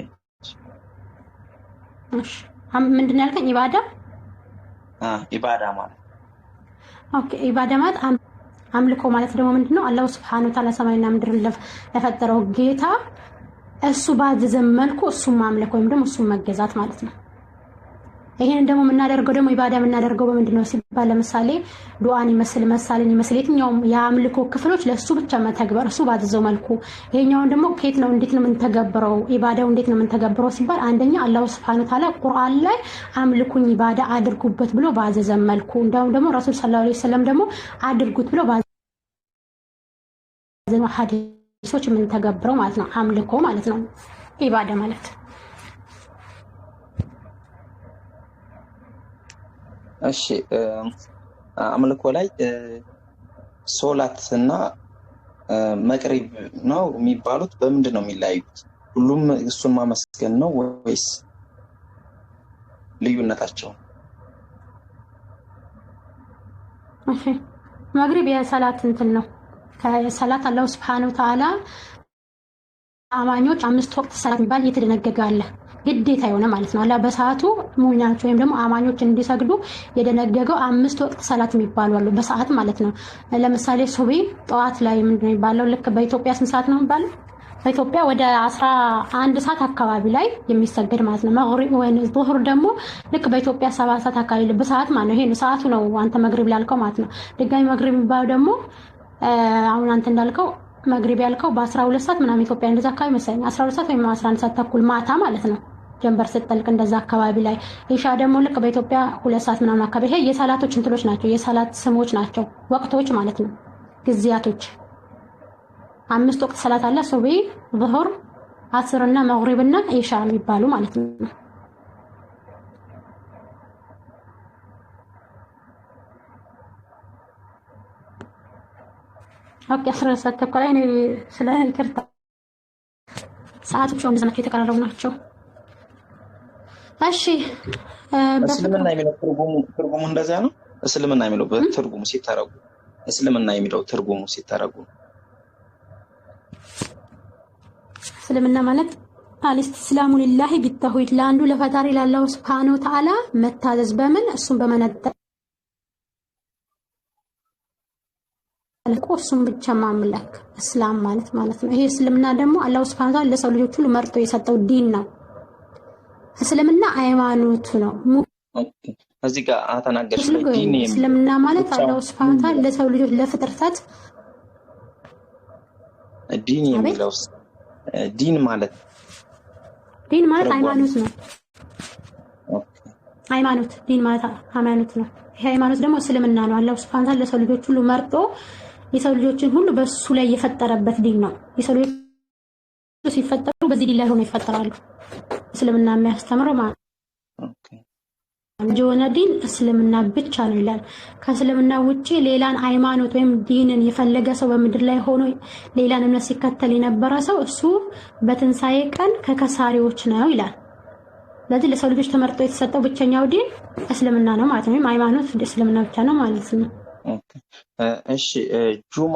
እሺ ምንድን ነው ያልከኝ? ኢባዳ ማለት ኦኬ ኢባዳ ማለት አምልኮ ማለት ደግሞ ምንድነው? አላህ Subhanahu Wa Ta'ala ሰማይና ምድርን ለፈጠረው ጌታ እሱ ባዘዘን መልኩ እሱን ማምለክ ወይም ደግሞ እሱን መገዛት ማለት ነው። ይሄን ደግሞ የምናደርገው ደግሞ ኢባዳ የምናደርገው በምንድነው ሲባል ለምሳሌ ዱዓን ይመስል መሳልን ይመስል የትኛውም የአምልኮ ክፍሎች ለሱ ብቻ መተግበር እሱ ባዘዘው መልኩ። ይሄኛውን ደግሞ ከየት ነው እንዴት ነው የምንተገብረው? ኢባዳው እንዴት ነው የምንተገብረው ሲባል አንደኛ አላህ Subhanahu Wa Ta'ala ቁርአን ላይ አምልኩኝ ኢባዳ አድርጉበት ብሎ ባዘዘን መልኩ፣ እንደውም ደግሞ ረሱል ሰለላሁ ዐለይሂ ወሰለም ደግሞ አድርጉት ብሎ ባዘዘን ሐዲሶች የምንተገብረው ማለት ነው አምልኮ ማለት ነው ኢባዳ ማለት። እሺ አምልኮ ላይ ሶላትና መቅሪብ ነው የሚባሉት በምንድን ነው የሚለያዩት? ሁሉም እሱን ማመስገን ነው ወይስ ልዩነታቸው? እሺ መግሪብ የሰላት እንትን ነው። ከሰላት አላህ Subhanahu Wa Ta'ala አማኞች 5 ወቅት ሰላት የሚባል እየተደነገገ አለ ግዴታ የሆነ ማለት ነው። አላህ በሰዓቱ ሙእሚናኖች ወይም ደግሞ አማኞች እንዲሰግዱ የደነገገው 5 ወቅት ሰላት የሚባሉ አሉ በሰዓት ማለት ነው። ለምሳሌ ሱቢ ጠዋት ላይ ምንድነው የሚባለው? ልክ በኢትዮጵያ ስንት ሰዓት ነው የሚባለው? በኢትዮጵያ ወደ 11 ሰዓት አካባቢ ላይ የሚሰገድ ማለት ነው። መግሪብ ወይም ዙህር ደግሞ ልክ በኢትዮጵያ 7 ሰዓት አካባቢ በሰዓት ማለት ነው። ይሄ ነው ሰዓቱ ነው አንተ መግሪብ ላልከው ማለት ነው። ድጋሚ መግሪብ የሚባለው ደግሞ አሁን አንተ እንዳልከው መግሪብ ያልከው በ12 ሰዓት ምናምን ኢትዮጵያ እንደዛ አካባቢ መሰለኝ 12 ሰዓት ወይም 11 ሰዓት ተኩል ማታ ማለት ነው። ጀንበር ስትጠልቅ እንደዛ አካባቢ ላይ። ኢሻ ደግሞ ልክ በኢትዮጵያ 2 ሰዓት ምናምን አካባቢ። ይሄ የሰላቶች እንትሎች ናቸው፣ የሰላት ስሞች ናቸው፣ ወቅቶች ማለት ነው፣ ጊዜያቶች። 5 ወቅት ሰላት አለ፣ ሱቢ፣ ዙህር፣ አስር እና መግሪብ እና ኢሻ የሚባሉ ማለት ነው። ኦኬ 11 ሰዓት ተኩል ላይ ነው ስለ ይቅርታ ሰዓቶቹ እንደዛ ናቸው፣ የተቀራረቡ ናቸው። እሺ እስልምና የሚለው ትርጉሙ እንደዛ ነው። እስልምና የሚለው በትርጉሙ ሲተረጉ እስልምና የሚለው ትርጉሙ ሲተረጉ እስልምና ማለት አልኢስቲስላሙ ሊላሂ ቢተውሂድ ለአንዱ ለፈጣሪ ለአላህ Subhanahu Wa Ta'ala መታዘዝ በምን እሱን በመነጠቅ እሱን ብቻ ማምለክ እስላም ማለት ነው። ይሄ እስልምና ደግሞ አላህ Subhanahu Wa Ta'ala ለሰው ልጆች ሁሉ መርጦ የሰጠው ዲን ነው። እስልምና ሃይማኖት ነው። እዚህ ጋር አተናገርሽ ዲን እስልምና ማለት አላህ Subhanahu Wa Ta'ala ለሰው ልጆች ለፍጥረታት ዲን የሚለው ዲን ማለት ሃይማኖት ነው። ሃይማኖት ዲን ማለት ሃይማኖት ነው። ይሄ ሃይማኖት ደግሞ እስልምና ነው። አላህ Subhanahu Wa Ta'ala ለሰው ልጆች ሁሉ መርጦ የሰው ልጆችን ሁሉ በሱ ላይ የፈጠረበት ዲን ነው። የሰው ልጆች ሲፈጠሩ በዚህ ዲን ላይ ሆነው ይፈጠራሉ። እስልምና የሚያስተምረው ማለት ጆና ዲን እስልምና ብቻ ነው ይላል። ከእስልምና ውጪ ሌላን ሃይማኖት ወይም ዲንን የፈለገ ሰው በምድር ላይ ሆኖ ሌላን እምነት ሲከተል የነበረ ሰው እሱ በትንሳኤ ቀን ከከሳሪዎች ነው ይላል። ስለዚህ ለሰው ልጆች ተመርጦ የተሰጠው ብቸኛው ዲን እስልምና ነው ማለት ነው። ሃይማኖት እስልምና ብቻ ነው ማለት ነው። እሺ ጁማ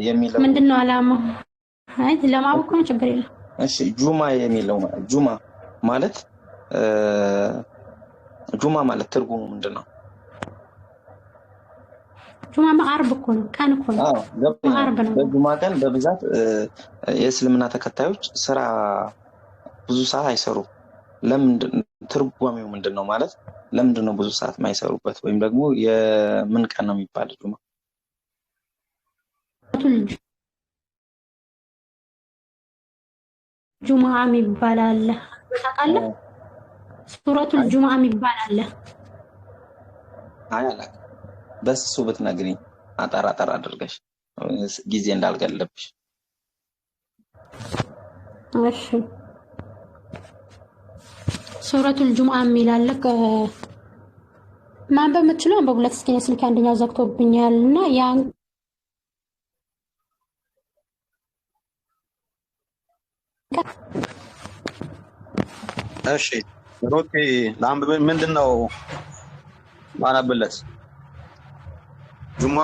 የሚለው ምንድነው ዓላማው? አይ ለማወቅ ነው፣ ችግር የለም። እሺ ጁማ የሚለው ጁማ ማለት ትርጉሙ ምንድነው? ጁማ ዓርብ እኮ ነው፣ ቀን እኮ ነው። ዓርብ ነው። በጁማ ቀን በብዛት የእስልምና ተከታዮች ስራ ብዙ ሰዓት አይሰሩም። ለምንድን ትርጓሜው ምንድነው? ማለት ለምንድን ነው ብዙ ሰዓት የማይሰሩበት? ወይም ደግሞ የምን ቀን ነው የሚባለው ጁማ? ጁማ የሚባል አለ ታውቃለህ? ሱረቱል ጁማ የሚባል አለ። አይ አላውቅም። በሱ ብትነግሪኝ አጠር አድርገሽ ጊዜ እንዳልገለብሽ። እሺ ሱረቱል ጁማ የሚል አለ። ማንበብ የምትችለው በሁለት ስኪን ስልክ አንደኛው ዘግቶብኛልና ያን እሺ ሩቲ ለአንብብ ምንድነው ማናበለት ጁማ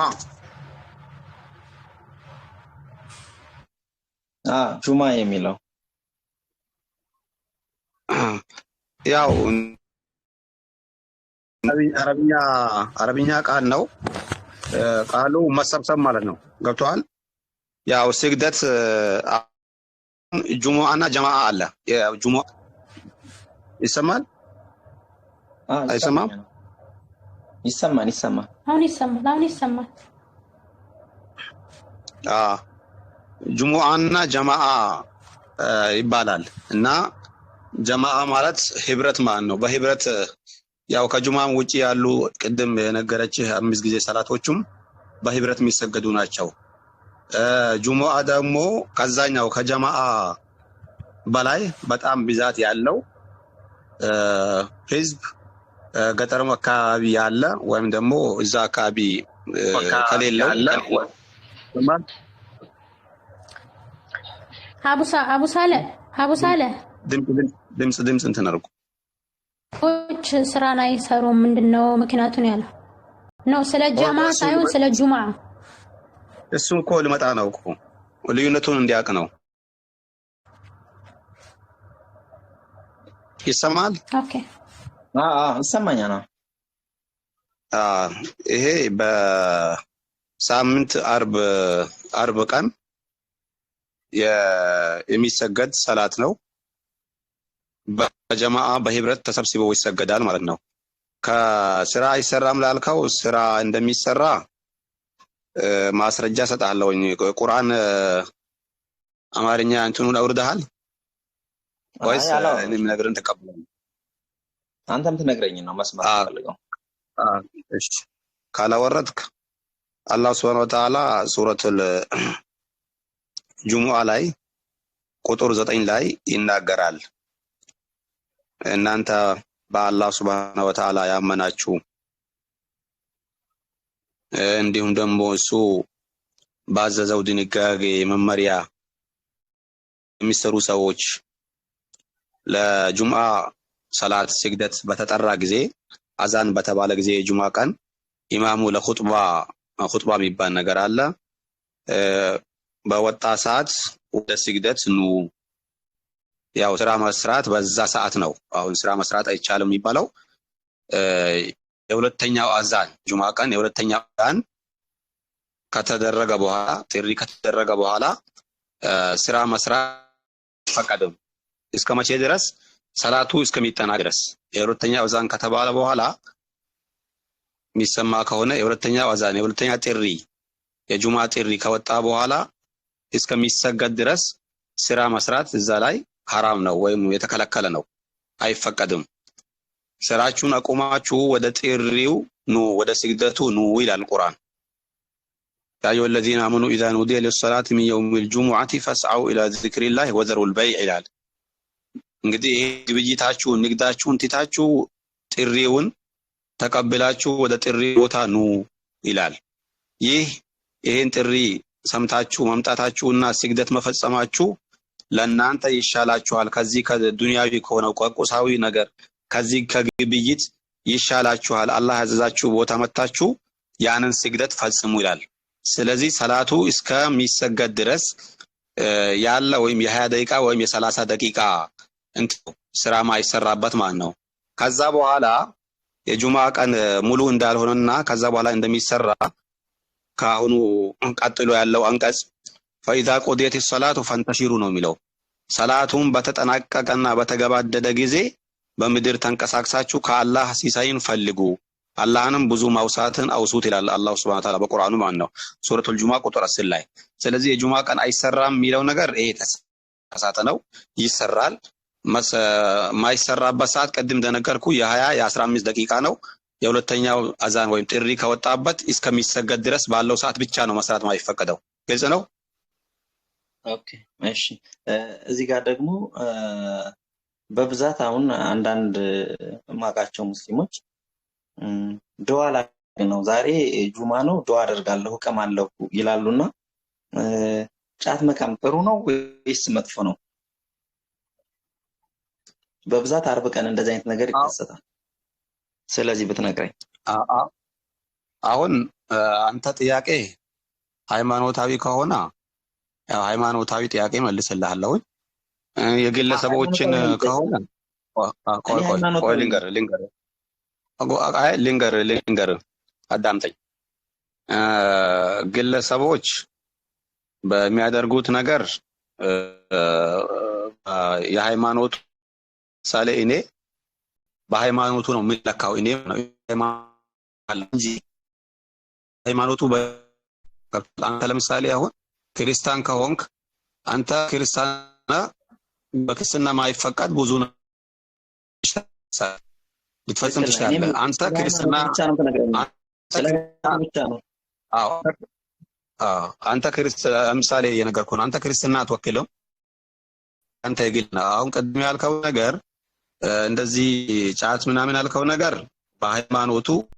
ጁማ የሚለው ያው አረብኛ ቃል ነው። ቃሉ መሰብሰብ ማለት ነው። ገብቷል? ያው ስግደት ጁሙአና ጀማዓ አለ። ጁሙአ ይሰማል? አይሰማም? ይሰማል። አሁን ይሰማል። ጁሙአና ጀማዓ ይባላል እና ጀማዓ ማለት ህብረት ማለት ነው። በህብረት ያው ከጁማም ውጪ ያሉ ቅድም የነገረችህ 5 ጊዜ ሰላቶቹም በህብረት የሚሰገዱ ናቸው። ጁሙአ ደግሞ ከዛኛው ከጀማዓ በላይ በጣም ብዛት ያለው ህዝብ ገጠርም አካባቢ ያለ ወይም ደግሞ እዛ አካባቢ ከሌለው አቡ ሳለ ድምጽ እንትን አድርጉ። ስራን አይሰሩም። ምንድነው ምክንያቱን ያለው ነው? ስለ ጀማዓ ሳይሆን ስለ ጁሙአ። እሱን እኮ ልመጣ ነው እኮ ልዩነቱን እንዲያውቅ ነው። ይሰማል? ኦኬ። ይሰማኛል። ይሄ በሳምንት አርብ ቀን የሚሰገድ ሰላት ነው። በጀማዓ በህብረት ተሰብስበው ይሰገዳል ማለት ነው። ከስራ አይሰራም ላልከው ስራ እንደሚሰራ ማስረጃ ሰጣለሁኝ። ቁርአን አማርኛ እንትኑን አውርደሃል ወይስ እኔም ነገርን ተቀበለኝ? አንተም ትነግረኝ ነው መስማት ፈልገው። እሺ ካላወረድክ አላህ Subhanahu Wa Ta'ala ሱረቱል ጁሙአ ላይ ቁጥር 9 ላይ ይናገራል። እናንተ በአላህ Subhanahu Wa Ta'ala ያመናችሁ እንዲሁም ደግሞ እሱ ባዘዘው ድንጋጌ መመሪያ የሚሰሩ ሰዎች ለጁሙአ ሰላት ስግደት በተጠራ ጊዜ አዛን በተባለ ጊዜ የጁሙአ ቀን ኢማሙ ለኹጥባ የሚባል ነገር አለ። በወጣ ሰዓት ወደ ስግደት ኑ። ያው ስራ መስራት በዛ ሰዓት ነው። አሁን ስራ መስራት አይቻልም የሚባለው የሁለተኛው አዛን ጁሙአ ቀን የሁለተኛው አዛን ከተደረገ በኋላ ጥሪ ከተደረገ በኋላ ስራ መስራት ፈቀደም። እስከ መቼ ድረስ? ሰላቱ እስከሚጠናቀቅ ድረስ። የሁለተኛው አዛን ከተባለ በኋላ የሚሰማ ከሆነ የሁለተኛው አዛን የሁለተኛ ጥሪ የጁሙአ ጥሪ ከወጣ በኋላ እስከሚሰገድ ድረስ ስራ መስራት እዛ ላይ ሐራም ነው ወይም የተከለከለ ነው፣ አይፈቀድም። ስራችሁን አቁማችሁ ወደ ጥሪው ኑ፣ ወደ ስግደቱ ኑ ይላል ቁርአን። ያ አዩሀ الذين آمنوا إذا نودي للصلاة من يوم الجمعة فاسعوا إلى ذكر الله وذروا البيع ይላል። እንግዲህ ግብይታችሁን ንግዳችሁን ትታችሁ ጥሪውን ተቀብላችሁ ወደ ጥሪ ቦታ ኑ ይላል። ይሄን ጥሪ ሰምታችሁ መምጣታችሁና ስግደት መፈጸማችሁ ለእናንተ ይሻላችኋል። ከዚህ ከዱንያዊ ከሆነው ቁሳዊ ነገር ከዚህ ከግብይት ይሻላችኋል። አላህ ያዘዛችሁ ቦታ መጣችሁ ያንን ስግደት ፈጽሙ ይላል። ስለዚህ ሰላቱ እስከሚሰገድ ድረስ ያለ ወይም የ20 ደቂቃ ወይም የ30 ደቂቃ ስራ ማይሰራበት ማለት ነው። ከዛ በኋላ የጁሙአ ቀን ሙሉ እንዳልሆነና ከዛ በኋላ እንደሚሰራ ካሁኑ ቀጥሎ ያለው አንቀጽ فإذا قضيت الصلاة فانتشروا ነው የሚለው። ሰላቱን በተጠናቀቀና በተገባደደ ጊዜ በምድር ተንቀሳቅሳችሁ ከአላህ ሲሳይን ፈልጉ፣ አላህንም ብዙ ማውሳትን አውሱት ይላል አላህ Subhanahu Wa Ta'ala በቁርአኑ ማለት ነው ሱረቱል ጁሙአ ቁጥር 10 ላይ። ስለዚህ የጁሙአ ቀን አይሰራም የሚለው ነገር ይሄ ተሳሳተ ነው። ይሰራል። ማይሰራበት ሰዓት ቅድም እንደነገርኩ የ20 የ15 ደቂቃ ነው። የሁለተኛው አዛን ወይም ጥሪ ከወጣበት እስከሚሰገድ ድረስ ባለው ሰዓት ብቻ ነው መስራት ማይፈቀደው። ግልጽ ነው? ኦኬ እሺ። እዚህ ጋር ደግሞ በብዛት አሁን አንዳንድ ማቃቸው ሙስሊሞች ዱዓ ላይ ነው ዛሬ ጁማ ነው ዱዓ አደርጋለሁ እቀማለሁ ይላሉና ጫት መቃም ጥሩ ነው ወይስ መጥፎ ነው? በብዛት አርብ ቀን እንደዚህ አይነት ነገር ይከሰታል። ስለዚህ ብትነግረኝ። አሁን አንተ ጥያቄ ሃይማኖታዊ ከሆነ ያው ሃይማኖታዊ ጥያቄ መልስልሃለሁ የግለሰቦችን ከሆነ ቆይ ልንገር አዳምጠኝ ግለሰቦች በሚያደርጉት ነገር የሃይማኖት ሳለ እኔ በሃይማኖቱ ነው የምለካው እኔ እንጂ ሃይማኖቱ አንተ ለምሳሌ አሁን ክርስቲያን ከሆንክ አንተ ክርስቲያና በክርስትና ማይፈቀድ ብዙ ነው ልትፈጽም ትችላለህ አንተ ክርስትና አንተ ክርስቲያን ለምሳሌ የነገርኩህ አንተ ክርስትና አትወክልም አንተ ይግልና አሁን ቀድሞ ያልከው ነገር እንደዚህ ጫት ምናምን ያልከው ነገር በሃይማኖቱ